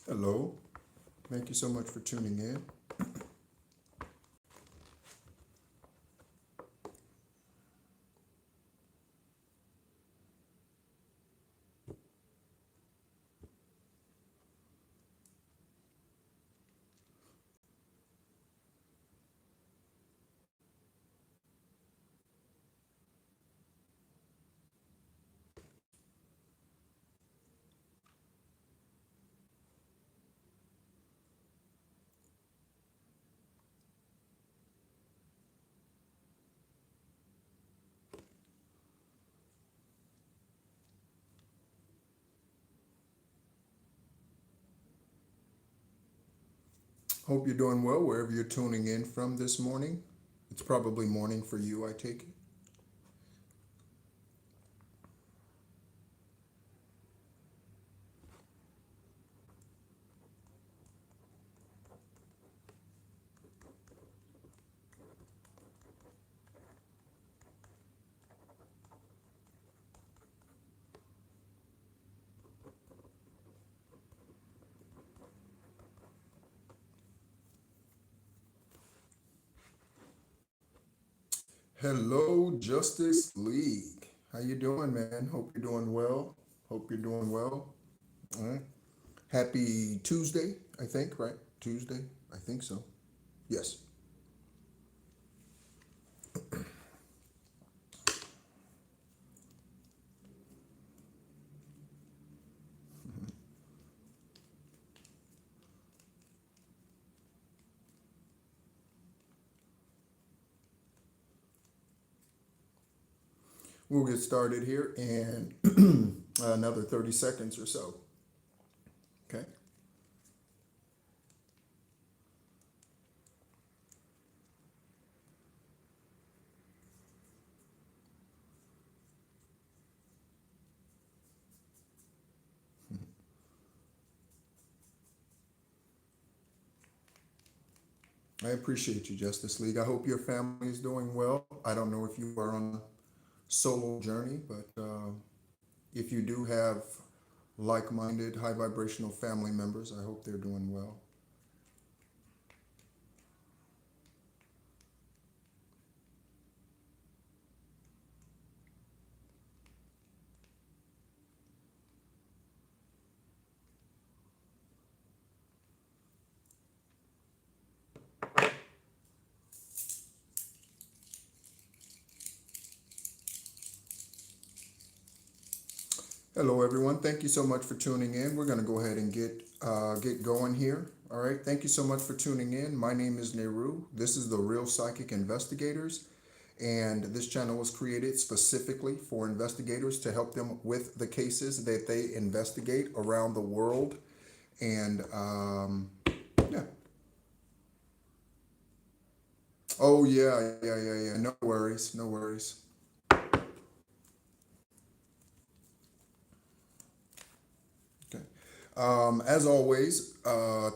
Hello. Thank you so much for tuning in. Hope you're doing well wherever you're tuning in from this morning. It's probably morning for you, I take it. Hello, Justice League. How you doing, man? Hope you're doing well. Hope you're doing well. All right. Happy Tuesday, I think, right? Tuesday? I think so. Yes. We'll get started here in another 30 seconds or so. Okay. I appreciate you, Justice League. I hope your family is doing well. I don't know if you are on a solo journey, but if you do have like-minded, high vibrational family members, I hope they're doing well. Hello, everyone. Thank you so much for tuning in. We're going to go ahead and get going here. All right. Thank you so much for tuning in. My name is Nehru. This is the Real Psychic Investigators, and this channel was created specifically for investigators to help them with the cases that they investigate around the world. And yeah. Oh yeah. No worries. No worries. Okay. As always,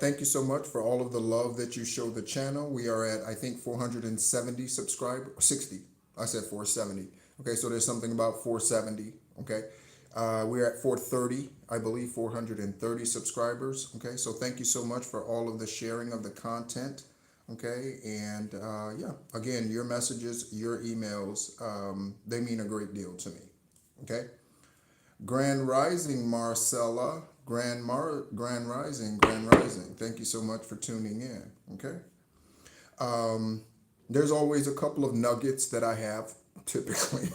thank you so much for all of the love that you show the channel. We are at, I think, 470 subscribers, 60. I said 470. Okay, so there's something about 470. Okay. We're at 430, I believe, 430 subscribers. Okay, so thank you so much for all of the sharing of the content. Okay, and yeah, again, your messages, your emails, they mean a great deal to me. Okay. Grand Rising, Marcella. Grand Rising, Grand Rising. Thank you so much for tuning in. Okay. There's always a couple of nuggets that I have typically,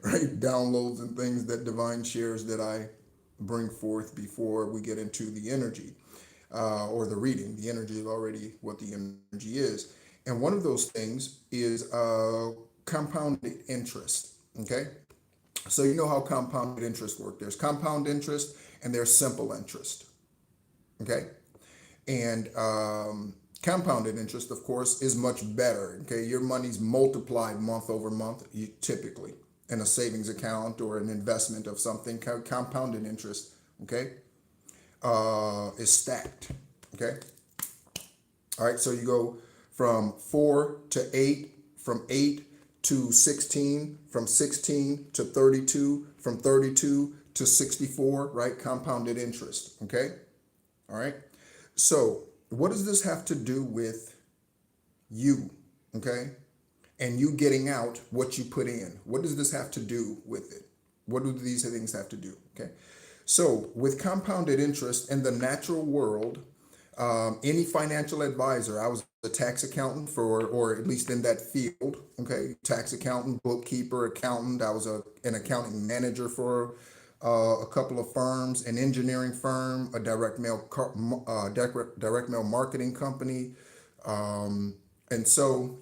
right? Downloads and things that divine shares that I bring forth before we get into the energy or the reading. The energy is already what the energy is. And one of those things is compounded interest. Okay. So you know how compounded interest works. There's compound interest and there's simple interest. Okay. And compounded interest, of course, is much better. Okay. Your money's multiplied month over month, typically in a savings account or an investment of something. Compounded interest, okay, is stacked. Okay. All right. So you go from 4 to 8, from 8 to 16, from 16 to 32, from 32 to 64, right? Compounded interest, okay? All right. So what does this have to do with you? Okay. And you getting out what you put in. What does this have to do with it? What do these things have to do? Okay. So with compounded interest in the natural world, any financial advisor, I was a tax accountant for, or at least in that field, okay, tax accountant, bookkeeper, accountant. I was an accounting manager for a couple of firms, an engineering firm, a direct mail marketing company. And so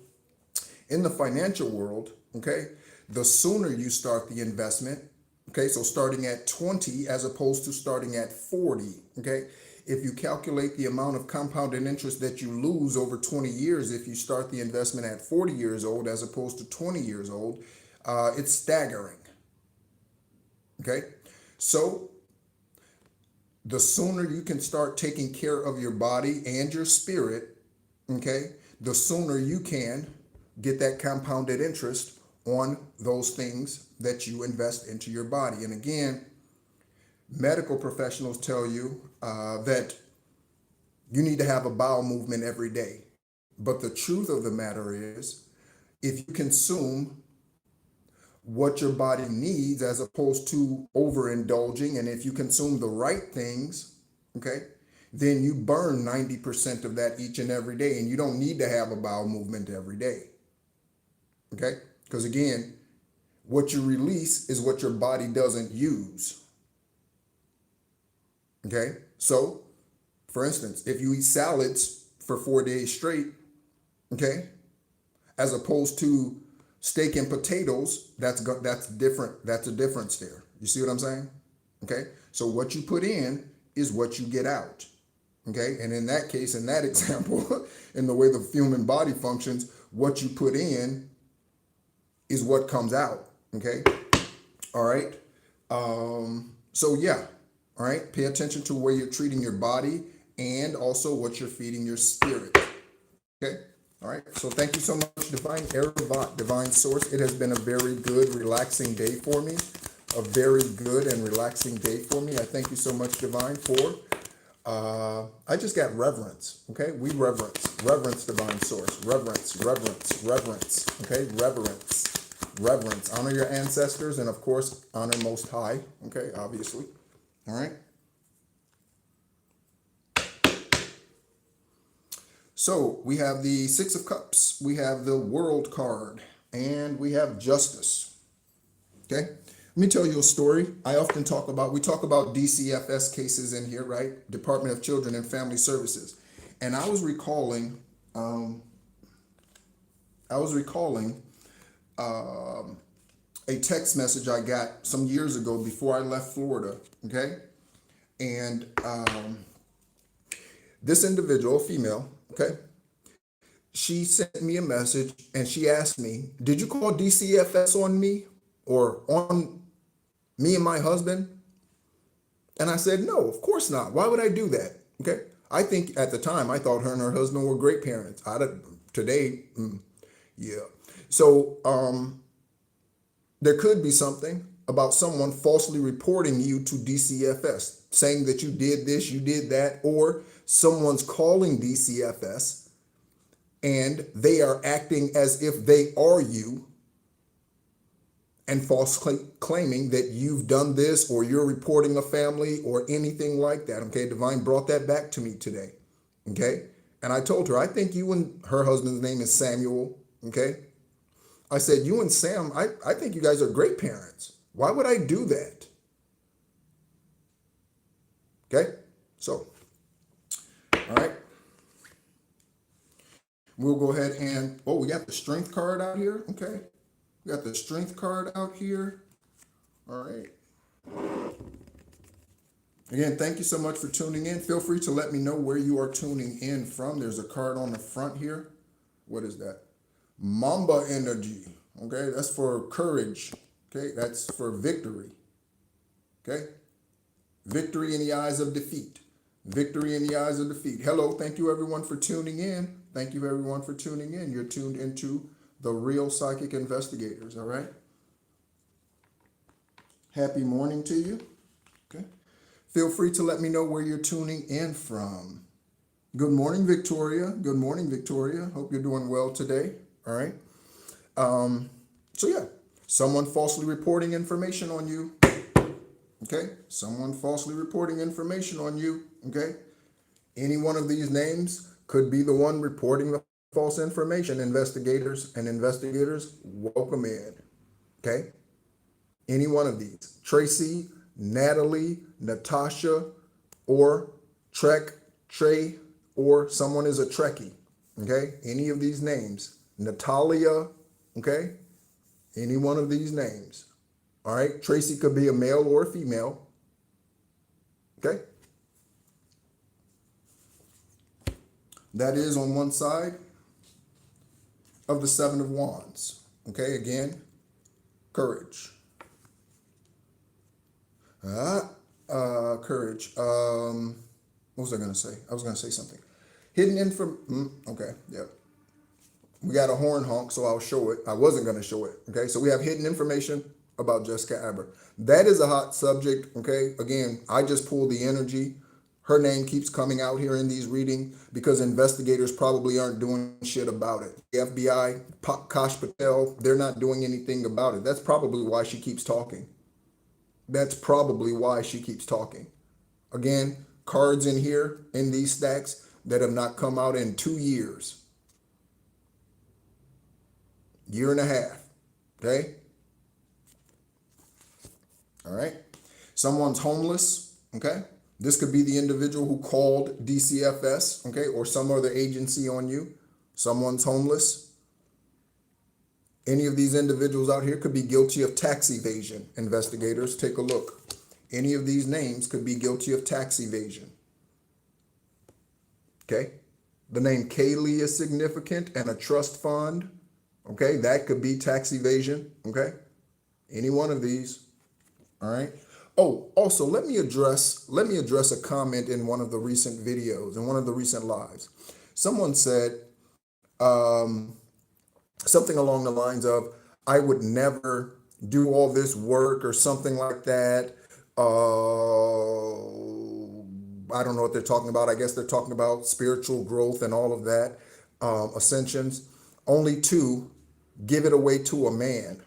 in the financial world, okay, the sooner you start the investment, okay, so starting at 20 as opposed to starting at 40, okay, if you calculate the amount of compounded interest that you lose over 20 years, if you start the investment at 40 years old as opposed to 20 years old, it's staggering, okay? So the sooner you can start taking care of your body and your spirit, okay, the sooner you can get that compounded interest on those things that you invest into your body. And again, medical professionals tell you that you need to have a bowel movement every day. But the truth of the matter is, if you consume what your body needs as opposed to overindulging, and if you consume the right things, okay, then you burn 90% of that each and every day, and you don't need to have a bowel movement every day. Okay? Because again, what you release is what your body doesn't use. Okay? So, for instance, if you eat salads for 4 days straight, okay, as opposed to steak and potatoes, that's different. That's a difference there. You see what I'm saying? Okay? So what you put in is what you get out. Okay? And in that case, in that example, in the way the human body functions, what you put in is what comes out. Okay? All right? So yeah. All right? Pay attention to where you're treating your body and also what you're feeding your spirit. Okay? All right. So thank you so much, Divine Ervat, Divine Source. It has been a very good, relaxing day for me. A very good and relaxing day for me. I thank you so much, Divine, for I just got reverence. Okay? We reverence Divine Source. Reverence. Okay? Reverence. Honor your ancestors and of course honor Most High. Okay, obviously. All right. So we have the Six of Cups, we have the World card, and we have Justice. Okay, let me tell you a story. We talk about DCFS cases in here, right? Department of Children and Family Services. And I was recalling a text message I got some years ago before I left Florida, okay? And this individual, female, okay, she sent me a message and she asked me, did you call DCFS on me or on me and my husband? And I said, no, of course not. Why would I do that? Okay. I think at the time I thought her and her husband were great parents. Today, yeah. So there could be something about someone falsely reporting you to DCFS, saying that you did this, you did that, or someone's calling DCFS and they are acting as if they are you and falsely claiming that you've done this or you're reporting a family or anything like that. Okay, Divine brought that back to me today. Okay, and I told her, I think you and her husband's name is Samuel. Okay, I said, you and Sam, I think you guys are great parents. Why would I do that? Okay, so, all right. We'll go ahead and, oh, we got the Strength card out here. Okay, we got the Strength card out here. All right. Again, thank you so much for tuning in. Feel free to let me know where you are tuning in from. There's a card on the front here. What is that? Mamba energy. Okay, that's for courage. Okay, that's for victory. Okay, victory in the eyes of defeat. Victory in the eyes of defeat. Hello, thank you everyone for tuning in. Thank you everyone for tuning in. You're tuned into the Real Psychic Investigators, all right? Happy morning to you. Okay. Feel free to let me know where you're tuning in from. Good morning, Victoria. Good morning, Victoria. Hope you're doing well today. All right. So yeah, someone falsely reporting information on you. Okay. Someone falsely reporting information on you. Okay. Any one of these names could be the one reporting the false information. Investigators, welcome in. Okay. Any one of these. Tracy, Natalie, Natasha, or Trey, or someone is a Trekkie. Okay. Any of these names. Natalia. Okay. Any one of these names. All right. Tracy could be a male or a female. Okay. That is on one side of the Seven of Wands. Okay. Again, courage. Courage. What was I going to say? I was going to say something. Hidden okay. Yep. We got a horn honk, so I'll show it. I wasn't going to show it. Okay. So we have hidden information about Jessica Aber. That is a hot subject. Okay. Again, I just pulled the energy. Her name keeps coming out here in these readings because investigators probably aren't doing shit about it. The FBI, Kash Patel, they're not doing anything about it. That's probably why she keeps talking. Again, cards in here, in these stacks, that have not come out in 2 years. Year and a half. Okay? All right? Someone's homeless. Okay? This could be the individual who called DCFS, okay, or some other agency on you. Someone's homeless. Any of these individuals out here could be guilty of tax evasion. Investigators, take a look. Any of these names could be guilty of tax evasion. Okay. The name Kaylee is significant, and a trust fund. Okay. That could be tax evasion. Okay. Any one of these. All right. Oh, also, let me address a comment in one of the recent videos, in one of the recent lives. Someone said something along the lines of, I would never do all this work or something like that. I don't know what they're talking about. I guess they're talking about spiritual growth and all of that, ascensions, only to give it away to a man.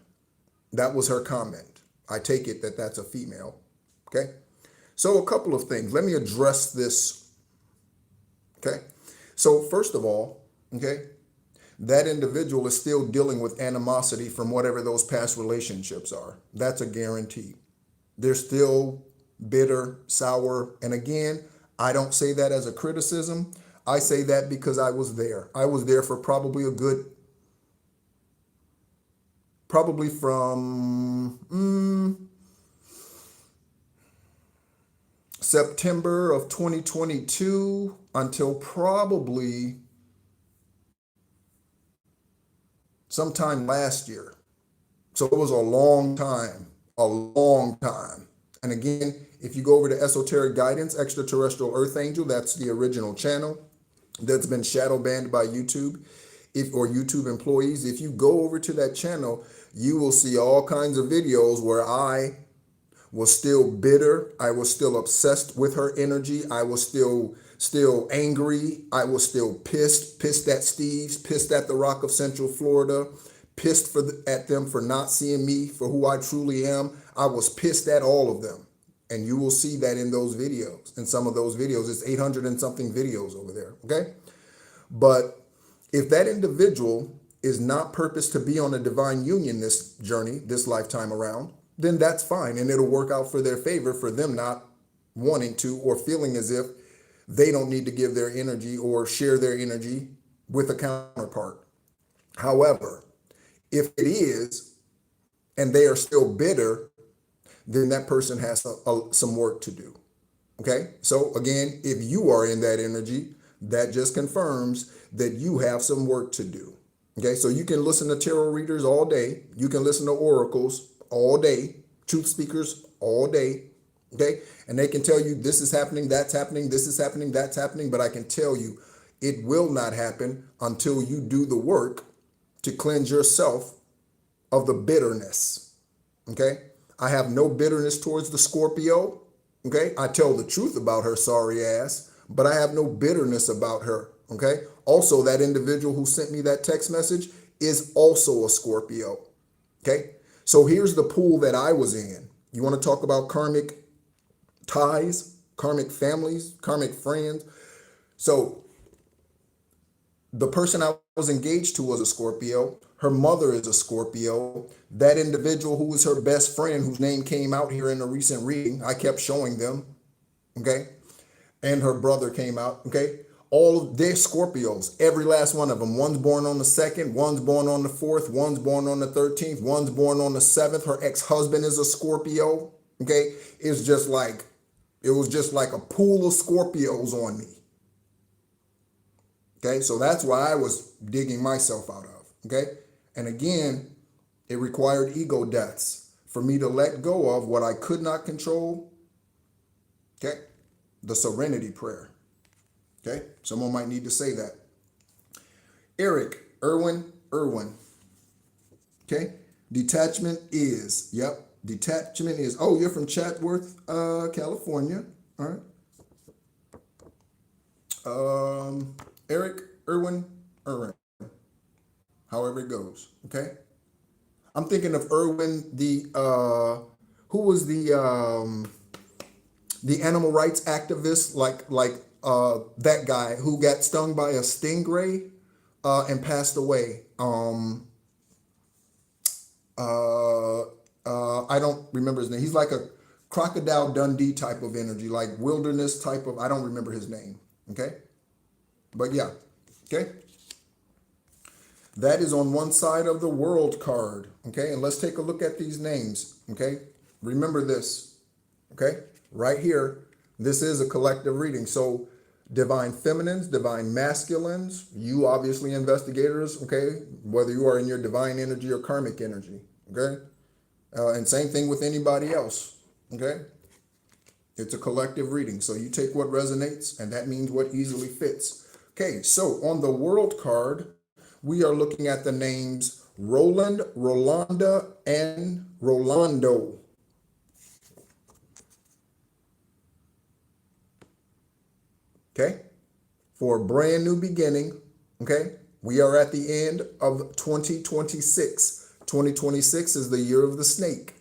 That was her comment. I take it that that's a female. Okay. So a couple of things. Let me address this. Okay. So first of all, okay, that individual is still dealing with animosity from whatever those past relationships are. That's a guarantee. They're still bitter, sour. And again, I don't say that as a criticism. I say that because I was there. I was there for probably from September of 2022 until probably sometime last year. So it was a long time. And again, if you go over to Esoteric Guidance, Extraterrestrial Earth Angel, that's the original channel that's been shadow banned by YouTube or YouTube employees. If you go over to that channel, you will see all kinds of videos where I was still bitter. I was still obsessed with her energy. I was still angry. I was still pissed at Steve's, pissed at the Rock of Central Florida, pissed at them for not seeing me for who I truly am. I was pissed at all of them. And you will see that in those videos. In some of those videos, it's 800 and something videos over there. Okay. But if that individual is not purposed to be on a divine union this journey, this lifetime around, then that's fine. And it'll work out for their favor for them not wanting to or feeling as if they don't need to give their energy or share their energy with a counterpart. However, if it is, and they are still bitter, then that person has some work to do. Okay. So again, if you are in that energy, that just confirms that you have some work to do. Okay. So you can listen to tarot readers all day. You can listen to oracles all day, truth speakers all day. Okay. And they can tell you this is happening, that's happening, this is happening, that's happening. But I can tell you it will not happen until you do the work to cleanse yourself of the bitterness. Okay. I have no bitterness towards the Scorpio. Okay. I tell the truth about her sorry ass, but I have no bitterness about her. Okay. Also, that individual who sent me that text message is also a Scorpio. Okay. So here's the pool that I was in. You want to talk about karmic ties, karmic families, karmic friends? So the person I was engaged to was a Scorpio. Her mother is a Scorpio. That individual who was her best friend, whose name came out here in a recent reading, I kept showing them. Okay. And her brother came out. Okay. All of they're Scorpios, every last one of them. One's born on the 2nd, one's born on the 4th, one's born on the 13th, one's born on the 7th. Her ex-husband is a Scorpio. Okay. It was just like a pool of Scorpios on me. Okay, so that's why I was digging myself out of. Okay, and again, it required ego deaths for me to let go of what I could not control. Okay, the serenity prayer. Okay, someone might need to say that. Eric, Irwin. Okay, detachment is, oh, you're from Chatsworth, California. All right. Eric, Irwin, however it goes. Okay. I'm thinking of Irwin, who was the animal rights activist, that guy who got stung by a stingray and passed away. I don't remember his name. He's like a Crocodile Dundee type of energy, like wilderness type of, I don't remember his name. Okay. But yeah, okay. That is on one side of the world card, okay? And let's take a look at these names, okay? Remember this, okay? Right here, this is a collective reading. So divine feminines, divine masculines, you obviously investigators, okay? Whether you are in your divine energy or karmic energy, okay? And same thing with anybody else, okay? It's a collective reading. So you take what resonates, and that means what easily fits. Okay, so on the world card, we are looking at the names Roland, Rolanda, and Rolando. Okay, for a brand new beginning. Okay, we are at the end of 2026. 2026 is the year of the snake.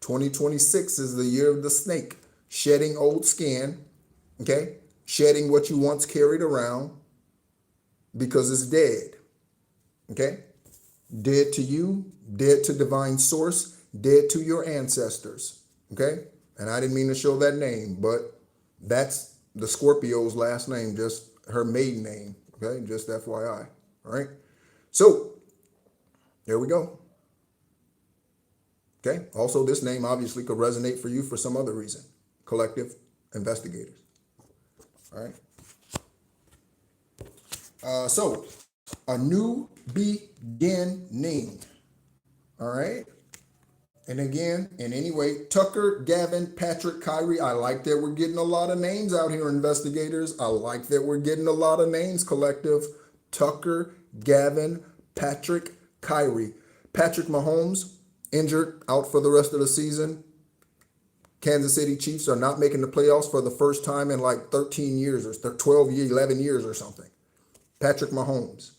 2026 is the year of the snake. Shedding old skin. Okay, shedding what you once carried around because it's dead. Okay, dead to you, dead to divine source, dead to your ancestors. Okay, and I didn't mean to show that name, but that's the Scorpio's last name, just her maiden name. Okay, just FYI. All right, so there we go. Okay, also this name obviously could resonate for you for some other reason. Collective investigators. All right. So a new beginning. All right. And again, in any way, Tucker, Gavin, Patrick, Kyrie. I like that we're getting a lot of names out here, investigators. I like that we're getting a lot of names, collective. Tucker, Gavin, Patrick, Kyrie. Patrick Mahomes, injured, out for the rest of the season. Kansas City Chiefs are not making the playoffs for the first time in like 13 years or 12 years, 11 years or something. Patrick Mahomes.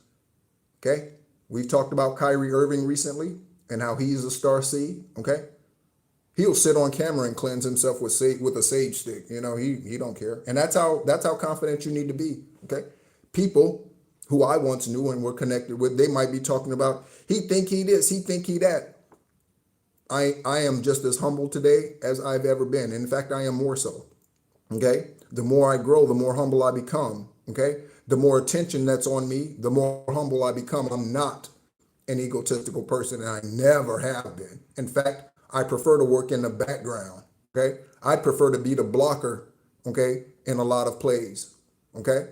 Okay. We've talked about Kyrie Irving recently and how he's a star seed. Okay. He'll sit on camera and cleanse himself with a sage stick. You know, he don't care. And that's how confident you need to be. Okay. People who I once knew and were connected with, they might be talking about, he think he this, he think he that. I am just as humble today as I've ever been. In fact, I am more so. Okay. The more I grow, the more humble I become. Okay. The more attention that's on me, the more humble I become. I'm not an egotistical person, and I never have been. In fact, I prefer to work in the background. Okay. I prefer to be the blocker. Okay. In a lot of plays. Okay.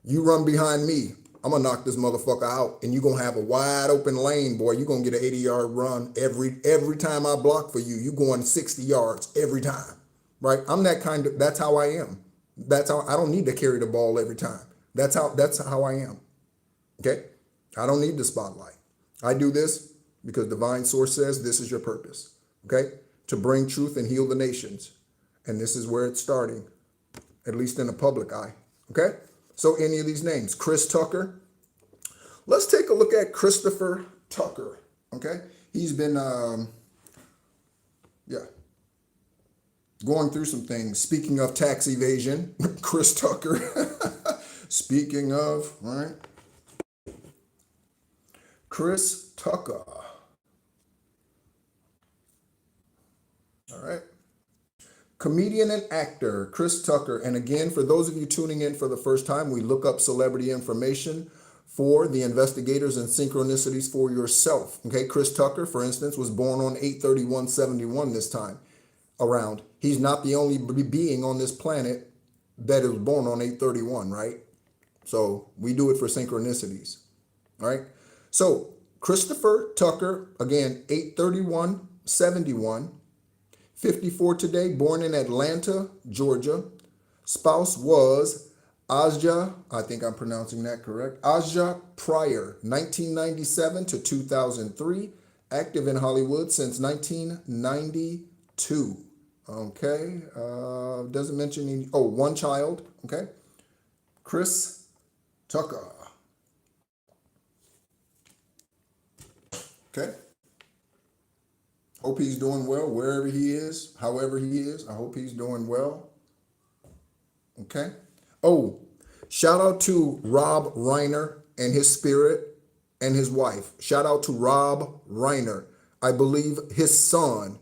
You run behind me, I'm gonna knock this motherfucker out, and you're gonna have a wide open lane, boy. You're gonna get an 80-yard run every time I block for you. You going 60 yards every time, right? I'm that kind of. That's how I am. That's how I don't need to carry the ball every time. That's how I am. Okay, I don't need the spotlight. I do this because divine source says this is your purpose. Okay, to bring truth and heal the nations, And this is where it's starting, at least in the public eye. Okay? So any of these names, Chris Tucker. Let's take a look at Christopher Tucker. Okay? He's been, going through some things. Speaking of tax evasion, Chris Tucker. Speaking of, right? Chris Tucker. All right. Comedian and actor, Chris Tucker. And again, for those of you tuning in for the first time, we look up celebrity information for the investigators and synchronicities for yourself. Okay, Chris Tucker, for instance, was born on 8/31/71 this time around. He's not the only being on this planet that is born on 8/31, right? So we do it for synchronicities. All right. So Christopher Tucker, again, 8/31/71. 54 today, born in Atlanta, Georgia. Spouse was Aja, I think I'm pronouncing that correct, Aja Pryor, 1997 to 2003. Active in Hollywood since 1992. Okay, doesn't mention any, one child, okay. Chris Tucker. Okay. Hope he's doing well wherever he is, however he is. I hope he's doing well. Okay. Oh, shout out to Rob Reiner and his spirit and his wife. Shout out to Rob Reiner. I believe his son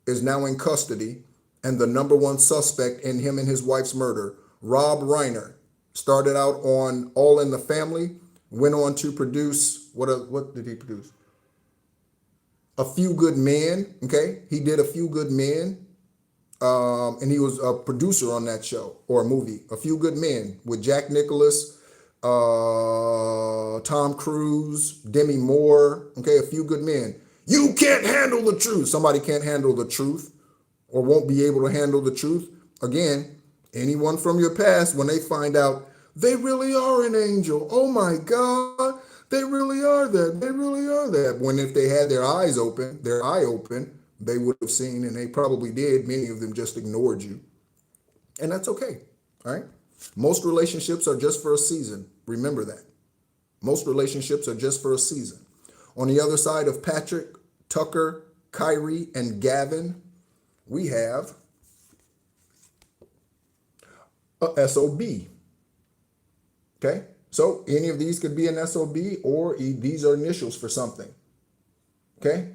is now in custody and the number one suspect in him and his wife's murder. Rob Reiner started out on All in the Family, went on to produce, what did he produce? A Few Good Men, okay? He did A Few Good Men, and he was a producer on that show, or a movie, A Few Good Men, with Jack Nicklaus, Tom Cruise, Demi Moore, okay? A Few Good Men. You can't handle the truth. Somebody can't handle the truth or won't be able to handle the truth. Again, anyone from your past, when they find out they really are an angel, oh my God, they really are that. They really are that. When if they had their eye open, they would have seen, and they probably did. Many of them just ignored you. And that's okay. All right. Most relationships are just for a season. Remember that. Most relationships are just for a season. On the other side of Patrick, Tucker, Kyrie, and Gavin, we have a SOB. Okay. So any of these could be an SOB, or these are initials for something. Okay.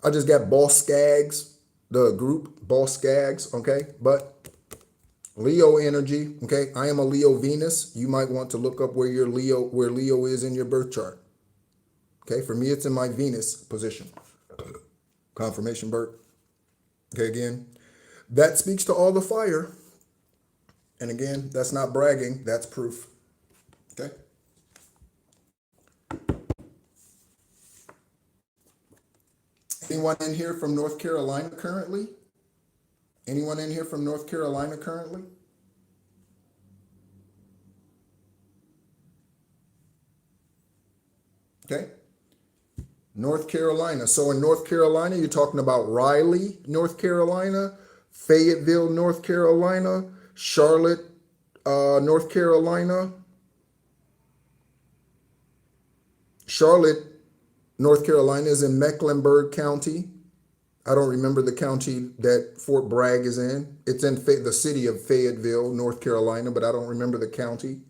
I just got Boss Skaggs, the group Boss Skaggs. Okay. But Leo energy. Okay. I am a Leo Venus. You might want to look up where Leo is in your birth chart. Okay. For me, it's in my Venus position. Confirmation birth. Okay. Again, that speaks to all the fire. And again, that's not bragging. That's proof. Okay. Anyone in here from North Carolina currently? Anyone in here from North Carolina currently? Okay. North Carolina. So in North Carolina, you're talking about Raleigh, North Carolina, Fayetteville, North Carolina, Charlotte, North Carolina, Charlotte, North Carolina is in Mecklenburg County. I don't remember the county that Fort Bragg is in. It's in the city of Fayetteville, North Carolina, but I don't remember the county.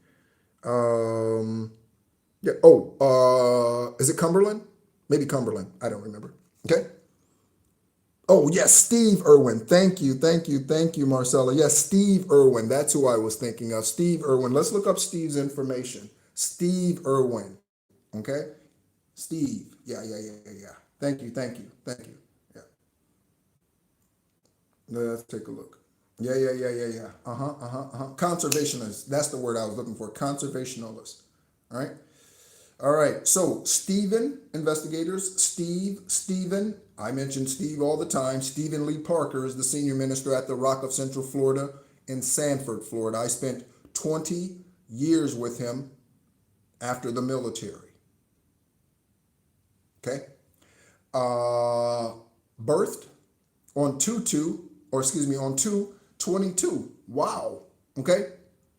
Yeah. Oh, is it Cumberland? Maybe Cumberland. I don't remember. Okay. Oh, yes, Steve Irwin. Thank you, Marcella. Yes, Steve Irwin. That's who I was thinking of. Steve Irwin. Let's look up Steve's information. Steve Irwin. Okay. Steve. Yeah. Thank you. Yeah. Let's take a look. Yeah. Conservationist. That's the word I was looking for. Conservationalist. All right. So Stephen, investigators, Stephen. I mention Steve all the time. Stephen Lee Parker is the senior minister at the Rock of Central Florida in Sanford, Florida. I spent 20 years with him after the military. Okay. Birthed on 2/2, 22. Wow. Okay.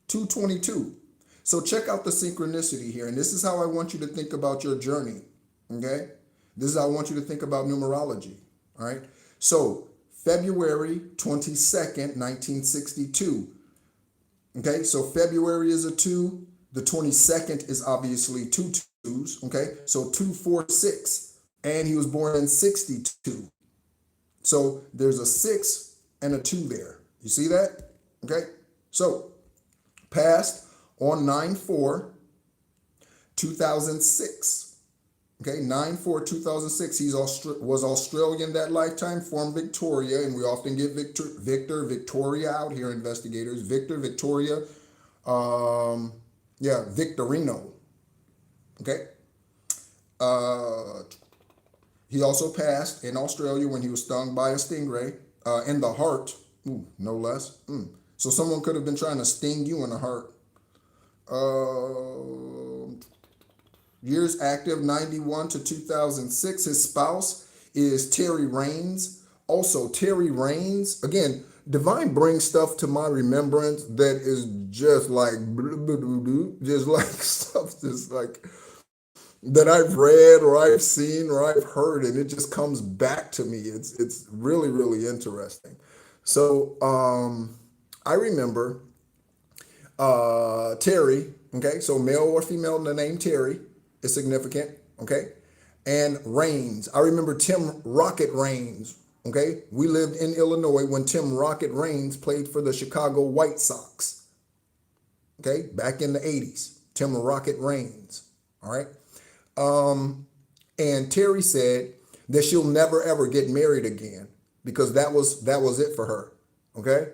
222. So check out the synchronicity here. And this is how I want you to think about your journey. Okay. This is how I want you to think about numerology. All right. So February 22nd, 1962. Okay. So February is a 2. The 22nd is obviously two twos. Okay. So 246. And he was born in 62. So there's a 6 and a 2 there. You see that? Okay. So passed on 9/4/2006. Okay, 9/4/2006. He was Australian that lifetime, from Victoria, and we often get Victoria out here, investigators. Victoria, Victorino. Okay. He also passed in Australia when he was stung by a stingray in the heart, no less. So someone could have been trying to sting you in the heart. Years active, 91-2006. His spouse is Terry Rains. Also, Terry Rains, again, Divine brings stuff to my remembrance that is just like, just like stuff just like that I've read or I've seen or I've heard, and it just comes back to me. It's really, really interesting. So I remember Terry, okay, so male or female in the name Terry is significant, okay, and Rains. I remember Tim Rocket Rains, okay. We lived in Illinois when Tim Rocket Rains played for the Chicago White Sox, okay, back in the 80s. Tim Rocket Rains, all right. And Terry said that she'll never ever get married again because that was it for her, okay.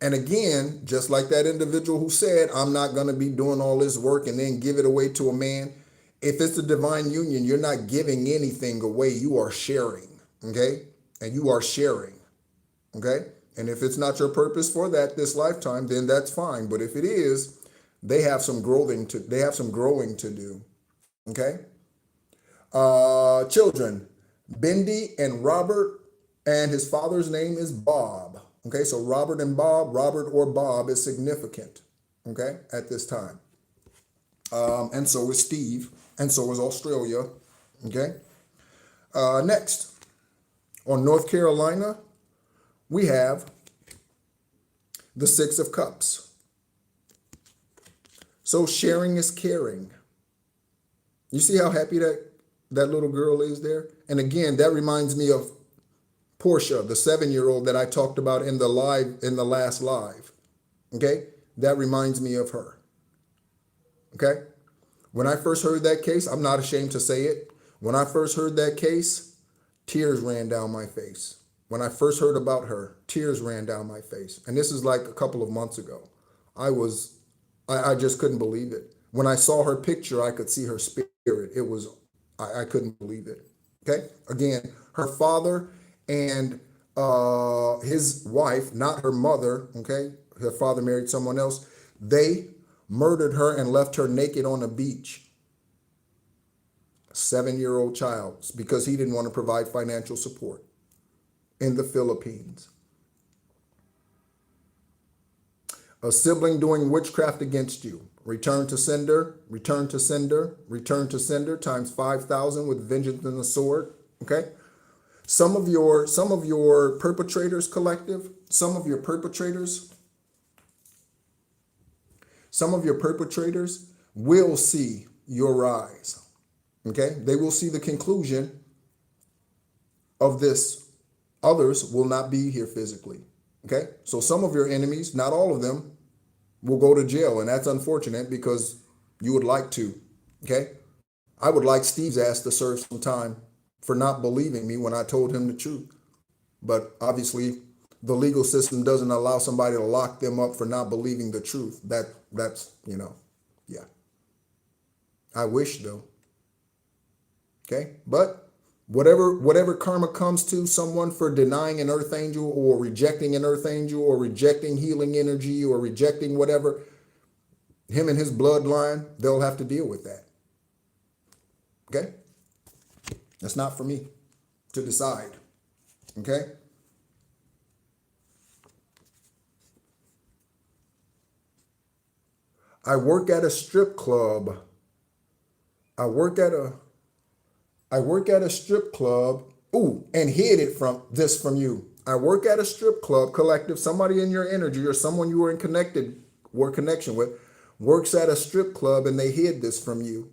And again, just like that individual who said, I'm not going to be doing all this work and then give it away to a man. If it's a divine union, you're not giving anything away. You are sharing, okay? And you are sharing, okay? And if it's not your purpose for this lifetime, then that's fine. But if it is, they have some growing to do, okay? Children, Bindi and Robert, and his father's name is Bob. Okay, so Robert and Bob, Robert or Bob is significant, okay, at this time. And so is Steve, and so is Australia, okay. Next, on North Carolina, we have the 6 of Cups. So sharing is caring. You see how happy that little girl is there? And again, that reminds me of Portia, the 7-year-old that I talked about in the last live. Okay? That reminds me of her. Okay? When I first heard that case, I'm not ashamed to say it. When I first heard that case, tears ran down my face. When I first heard about her, tears ran down my face. And this is like a couple of months ago. I just couldn't believe it. When I saw her picture, I could see her spirit. I couldn't believe it. Okay? Again, her father and his wife, not her mother, okay? Her father married someone else. They murdered her and left her naked on a beach. A 7-year-old child, because he didn't want to provide financial support in the Philippines. A sibling doing witchcraft against you. Return to sender, return to sender, return to sender, times 5,000 with vengeance and the sword, okay? Some of your perpetrators, collective, some of your perpetrators will see your rise, okay? They will see the conclusion of this. Others will not be here physically, okay? So some of your enemies, not all of them, will go to jail, and that's unfortunate because you would like to, okay? I would like Steve's ass to serve some time for not believing me when I told him the truth. But obviously, the legal system doesn't allow somebody to lock them up for not believing the truth. That's, yeah. I wish, though. Okay? But whatever karma comes to someone for denying an earth angel or rejecting an earth angel or rejecting healing energy or rejecting whatever, him and his bloodline, they'll have to deal with that. Okay? That's not for me to decide. Okay? I work at a strip club. I work at a strip club. Ooh, and hid it from you. I work at a strip club collective. Somebody in your energy or someone you were in connection with works at a strip club and they hid this from you.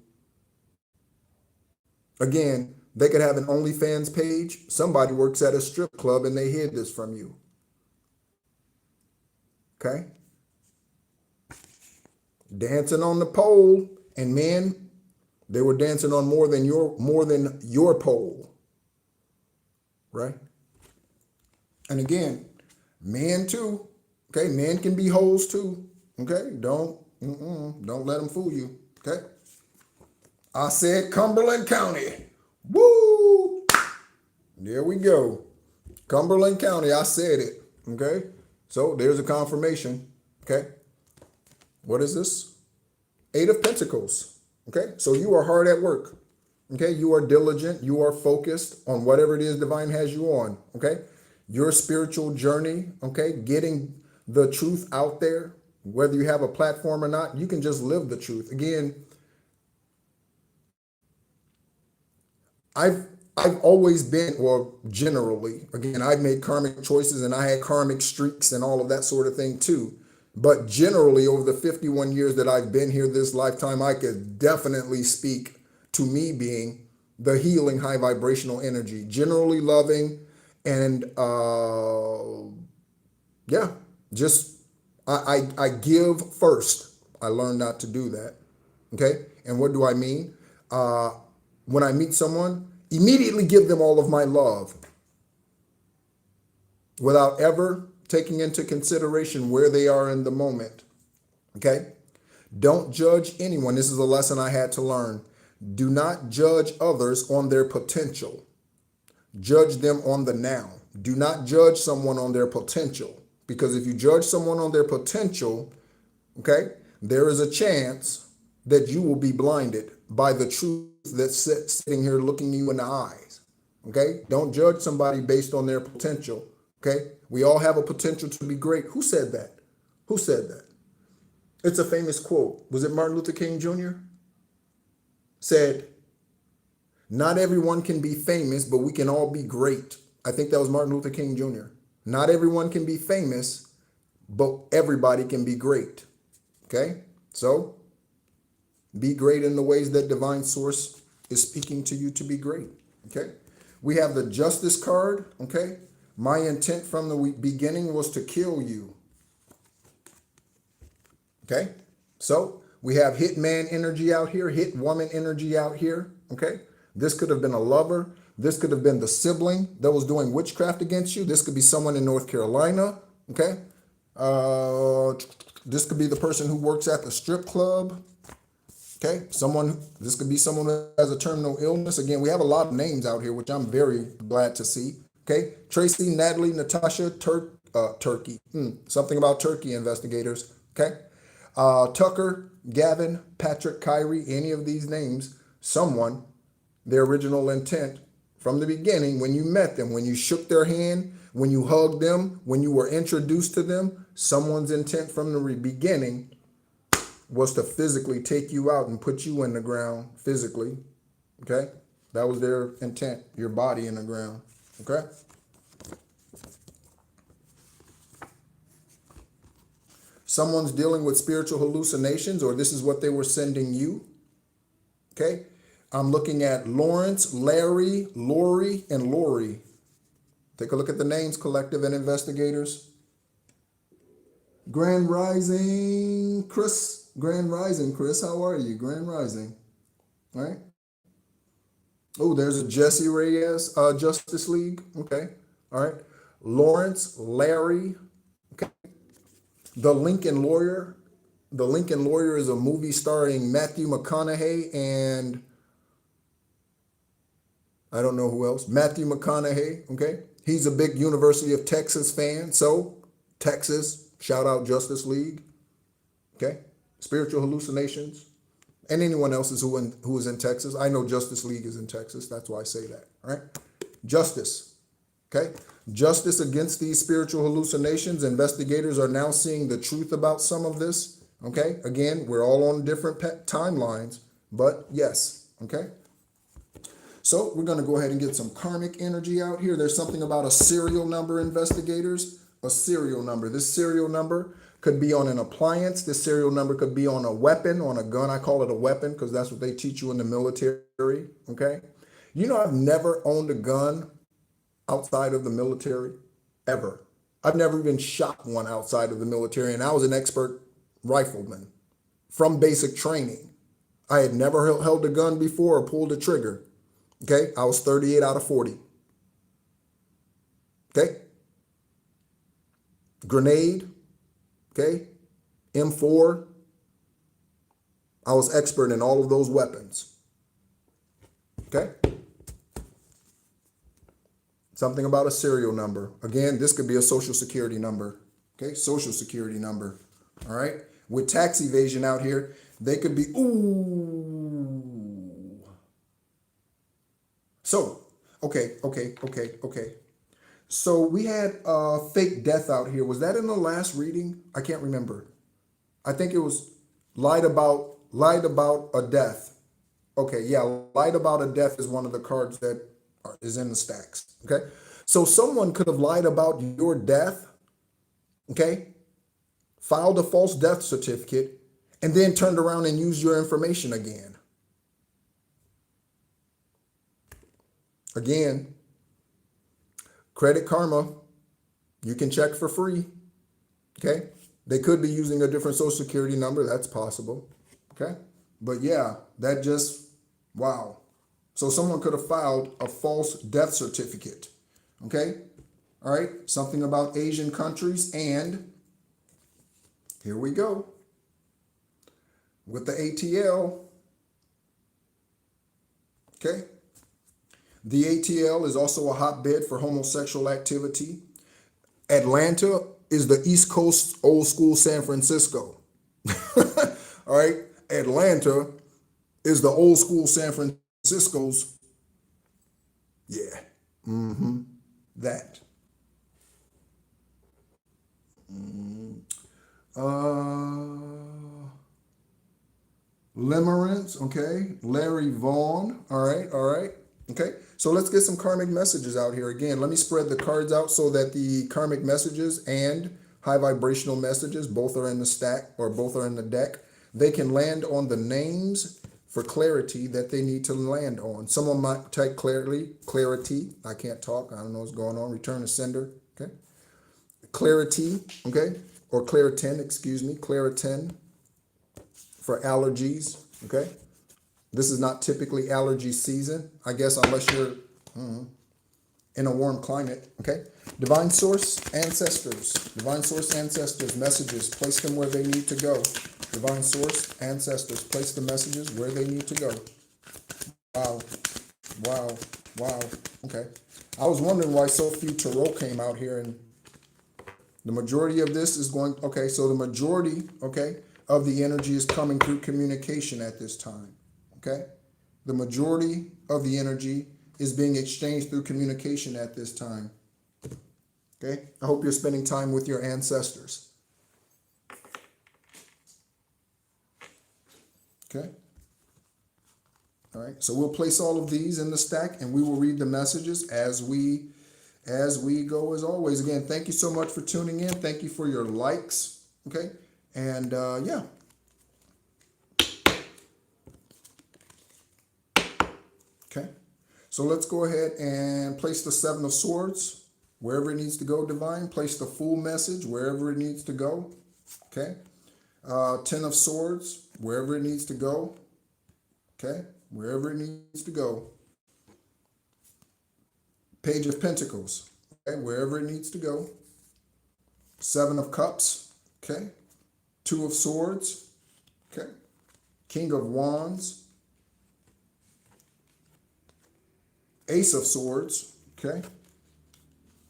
Again, they could have an OnlyFans page. Somebody works at a strip club and they hid this from you. Okay? Dancing on the pole, and men, they were dancing on more than your pole. Right? And again, men too. Okay, men can be hoes too. Okay, don't let them fool you. Okay, I said Cumberland County. Woo! There we go. Cumberland County. I said it. Okay, so there's a confirmation. Okay, what is this? 8 of Pentacles. Okay, so you are hard at work. Okay, you are diligent. You are focused on whatever it is divine has you on. Okay, your spiritual journey. Okay, getting the truth out there, whether you have a platform or not, you can just live the truth. Again, I've always been, well, generally, again, I've made karmic choices and I had karmic streaks and all of that sort of thing too. But generally, over the 51 years that I've been here this lifetime, I could definitely speak to me being the healing high vibrational energy, generally loving, and yeah, just I give first. I learned not to do that. Okay, and what do I mean? When I meet someone, immediately give them all of my love without ever taking into consideration where they are in the moment. Okay? Don't judge anyone. This is a lesson I had to learn. Do not judge others on their potential. Judge them on the now. Do not judge someone on their potential. Because if you judge someone on their potential, okay, there is a chance that you will be blinded by the truth that's sitting here looking you in the eyes. Okay? Don't judge somebody based on their potential. Okay? We all have a potential to be great. Who said that? Who said that? It's a famous quote. Was it Martin Luther King Jr.? Said, not everyone can be famous, but we can all be great. I think that was Martin Luther King Jr. Not everyone can be famous, but everybody can be great. Okay? So, be great in the ways that divine source is speaking to you to be great. Okay? We have the Justice card. Okay? My intent from the beginning was to kill you. Okay? So, we have hit man energy out here, hit woman energy out here. Okay? This could have been a lover. This could have been the sibling that was doing witchcraft against you. This could be someone in North Carolina. Okay? This could be the person who works at the strip club. Okay? This could be someone who has a terminal illness. Again, we have a lot of names out here, which I'm very glad to see. Okay? Tracy, Natalie, Natasha, Turkey. Something about Turkey investigators. Okay? Tucker, Gavin, Patrick, Kyrie, any of these names, someone, their original intent from the beginning, when you met them, when you shook their hand, when you hugged them, when you were introduced to them, someone's intent from the beginning was to physically take you out and put you in the ground physically. Okay? That was their intent, your body in the ground. Okay? Someone's dealing with spiritual hallucinations, or this is what they were sending you. Okay? I'm looking at Lawrence, Larry, Lori, and Lori. Take a look at the names, collective and investigators. Grand Rising, Chris. Grand Rising, Chris. How are you? Grand Rising. All right. Oh, there's a Jesse Reyes, Justice League. Okay. All right. Lawrence, Larry. Okay. The Lincoln Lawyer. The Lincoln Lawyer is a movie starring Matthew McConaughey and I don't know who else. Matthew McConaughey, okay? He's a big University of Texas fan. So, Texas, shout out Justice League, okay? Spiritual hallucinations. And anyone else who is in Texas. I know Justice League is in Texas. That's why I say that, all right? Justice, okay? Justice against these spiritual hallucinations. Investigators are now seeing the truth about some of this, Okay, again, we're all on different timelines, but yes, okay. So we're going to go ahead and get some karmic energy out here. There's something about a serial number, investigators. A serial number. This serial number could be on an appliance. This serial number could be on a weapon, on a gun. I call it a weapon because that's what they teach you in the military. Okay. You know, I've never owned a gun outside of the military, ever. I've never even shot one outside of the military, and I was an expert rifleman from basic training. I had never held a gun before or pulled a trigger. Okay, I was 38 out of 40. Okay, grenade, okay, M4. I was expert in all of those weapons. Okay. Something about a serial number. Again, this could be a social security number. Okay, social security number. All right. With tax evasion out here, they could be, ooh. So, okay. So we had fake death out here. Was that in the last reading? I can't remember. I think it was lied about a death. Okay, yeah, lied about a death is one of the cards that is in the stacks. Okay, so someone could have lied about your death. Okay, filed a false death certificate, and then turned around and used your information again. Again, Credit Karma, you can check for free. Okay, they could be using a different social security number. That's possible. Okay, but yeah, that just, wow. So someone could have filed a false death certificate. Okay, all right, something about Asian countries, and here we go with the ATL. Okay, the ATL is also a hotbed for homosexual activity. Atlanta is the East Coast old school San Francisco. All right, Atlanta is the old school San Francisco's, yeah, that. Limerence, okay. Larry Vaughn, all right, okay. So let's get some karmic messages out here. Again, let me spread the cards out so that the karmic messages and high vibrational messages, both are in the stack or both are in the deck. They can land on the names for clarity that they need to land on. Someone might type clarity. I can't talk. I don't know what's going on. Return to sender. Okay. Clarity. Okay. Or Claritin, excuse me. Claritin for allergies. Okay. This is not typically allergy season, I guess, unless you're in a warm climate. Okay. Divine source, ancestors. Divine source, ancestors, messages. Place them where they need to go. Divine source, ancestors, place the messages where they need to go. Wow. Okay. I was wondering why so few tarot came out here, and the majority of this is going, okay, so the majority, okay, of the energy is coming through communication at this time, okay? The majority of the energy is being exchanged through communication at this time, okay? I hope you're spending time with your ancestors. Okay. All right. So we'll place all of these in the stack, and we will read the messages as we go. As always, again, thank you so much for tuning in. Thank you for your likes. Okay. And yeah. Okay. So let's go ahead and place the Seven of Swords wherever it needs to go, Divine. Place the Fool message wherever it needs to go. Okay. Ten of Swords, wherever it needs to go. Okay, wherever it needs to go. Page of Pentacles, okay, wherever it needs to go. Seven of Cups, okay. Two of Swords, okay. King of Wands. Ace of Swords, okay.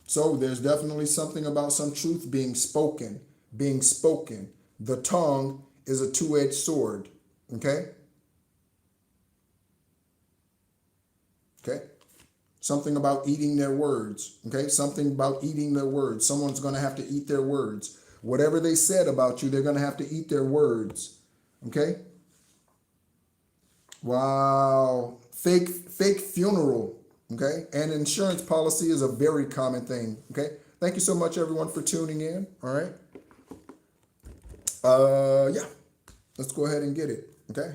So there's definitely something about some truth being spoken. The tongue is a two-edged sword, okay? Okay? Something about eating their words, okay? Something about eating their words. Someone's going to have to eat their words. Whatever they said about you, they're going to have to eat their words. Okay? Wow. Fake funeral. Okay? And insurance policy is a very common thing. Okay? Thank you so much, everyone, for tuning in. All right? Yeah. Let's go ahead and get it. Okay?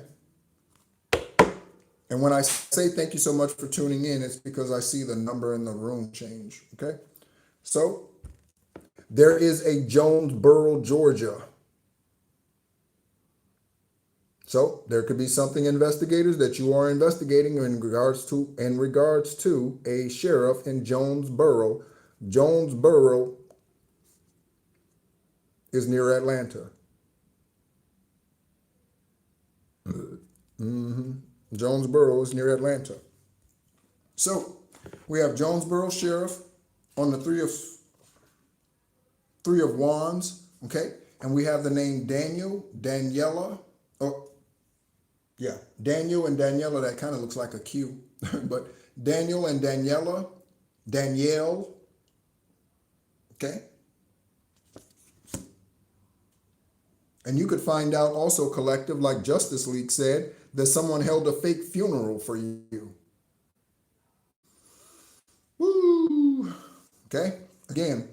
And when I say thank you so much for tuning in, it's because I see the number in the room change. Okay? So, there is a Jonesboro, Georgia. So there could be something, investigators, that you are investigating in regards to a sheriff in Jonesboro. Jonesboro is near Atlanta. Jonesboro is near Atlanta. So we have Jonesboro sheriff on the three of wands, okay, and we have the name Daniel, Daniela. Oh, yeah, Daniel and Daniela. That kind of looks like a Q, but Daniel and Daniela, Danielle, okay. And you could find out also, collective, like Justice League said, that someone held a fake funeral for you. Woo! Okay, again,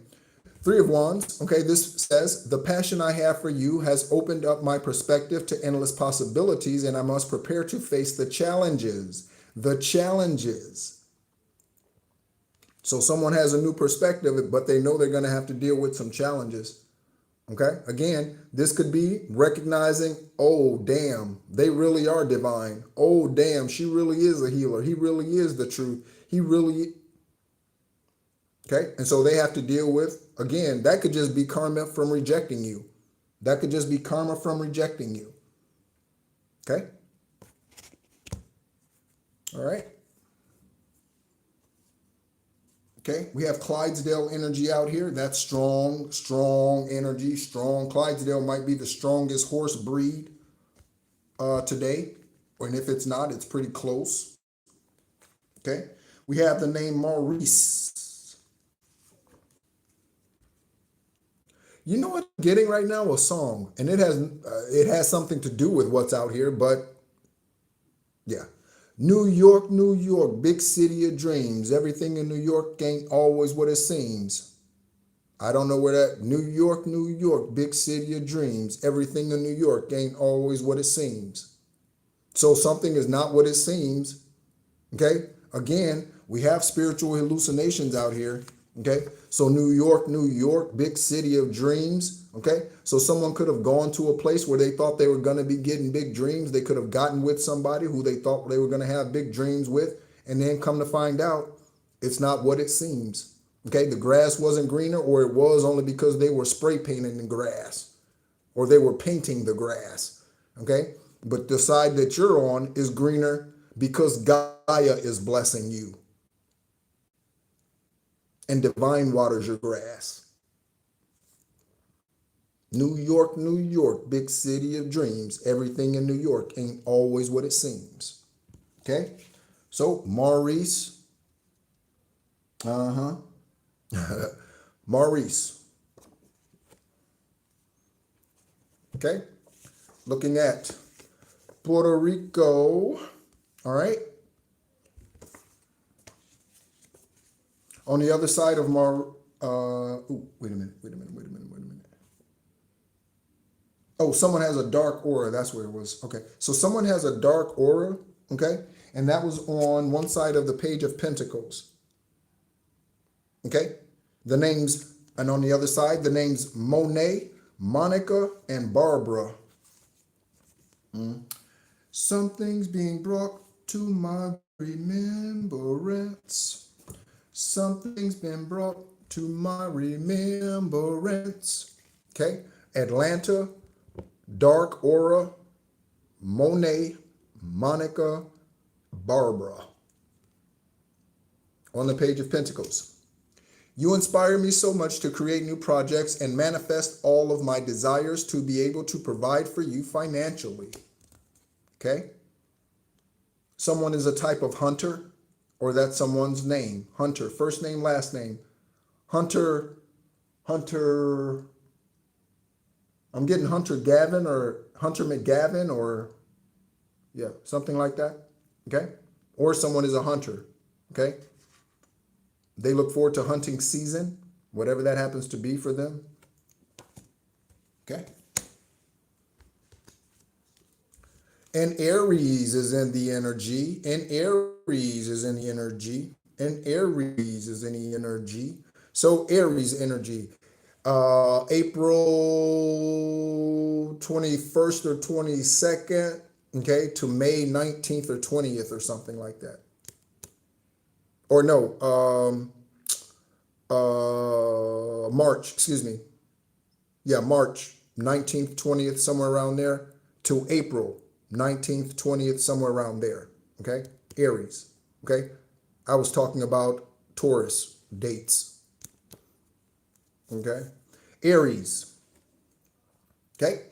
Three of Wands. Okay, this says, the passion I have for you has opened up my perspective to endless possibilities, and I must prepare to face the challenges. The challenges. So someone has a new perspective, but they know they're going to have to deal with some challenges. Okay, again, this could be recognizing, oh, damn, they really are divine. Oh, damn, she really is a healer. He really is the truth. He really, okay, and so they have to deal with, again, that could just be karma from rejecting you. That could just be karma from rejecting you. Okay, all right. Okay, we have Clydesdale energy out here. That's strong, strong energy, strong. Clydesdale might be the strongest horse breed today. And if it's not, it's pretty close. Okay, we have the name Maurice. You know what I'm getting right now? A song. And it has something to do with what's out here, but yeah. New York, New York, big city of dreams. Everything in New York ain't always what it seems. I don't know where that, New York, New York, big city of dreams. Everything in New York ain't always what it seems. So something is not what it seems. Okay? Again, we have spiritual hallucinations out here. Okay? So New York, big city of dreams. Okay? So someone could have gone to a place where they thought they were going to be getting big dreams. They could have gotten with somebody who they thought they were going to have big dreams with, and then come to find out it's not what it seems. Okay? The grass wasn't greener, or it was only because they were spray painting the grass, or they were painting the grass. Okay? But the side that you're on is greener because Gaia is blessing you. And divine waters your grass. New York, big city of dreams. Everything in New York ain't always what it seems. Okay? So, Maurice. Maurice. Okay? Looking at Puerto Rico. All right? On the other side of wait a minute. Oh, someone has a dark aura. That's where it was. Okay. So someone has a dark aura. Okay. And that was on one side of the Page of Pentacles. Okay. The names, and on the other side, the names Monet, Monica, and Barbara. Something's being brought to my remembrance. Something's been brought to my remembrance. Okay. Atlanta, dark aura, Monet, Monica, Barbara. On the Page of Pentacles. You inspire me so much to create new projects and manifest all of my desires to be able to provide for you financially. Okay. Someone is a type of hunter, or that's someone's name. Hunter, first name, last name. Hunter. I'm getting Hunter Gavin or Hunter McGavin or yeah, something like that. Okay. Or someone is a hunter. Okay. They look forward to hunting season, whatever that happens to be for them. Okay. And Aries is in the energy. And Aries is in the energy. And Aries is in the energy. So Aries energy. April 21st or 22nd, okay, to May 19th or 20th or something like that. Or no, March, excuse me. Yeah, March 19th, 20th, somewhere around there, to April 19th, 20th, somewhere around there. Okay, Aries. Okay, I was talking about Taurus dates. Okay, Aries. Okay,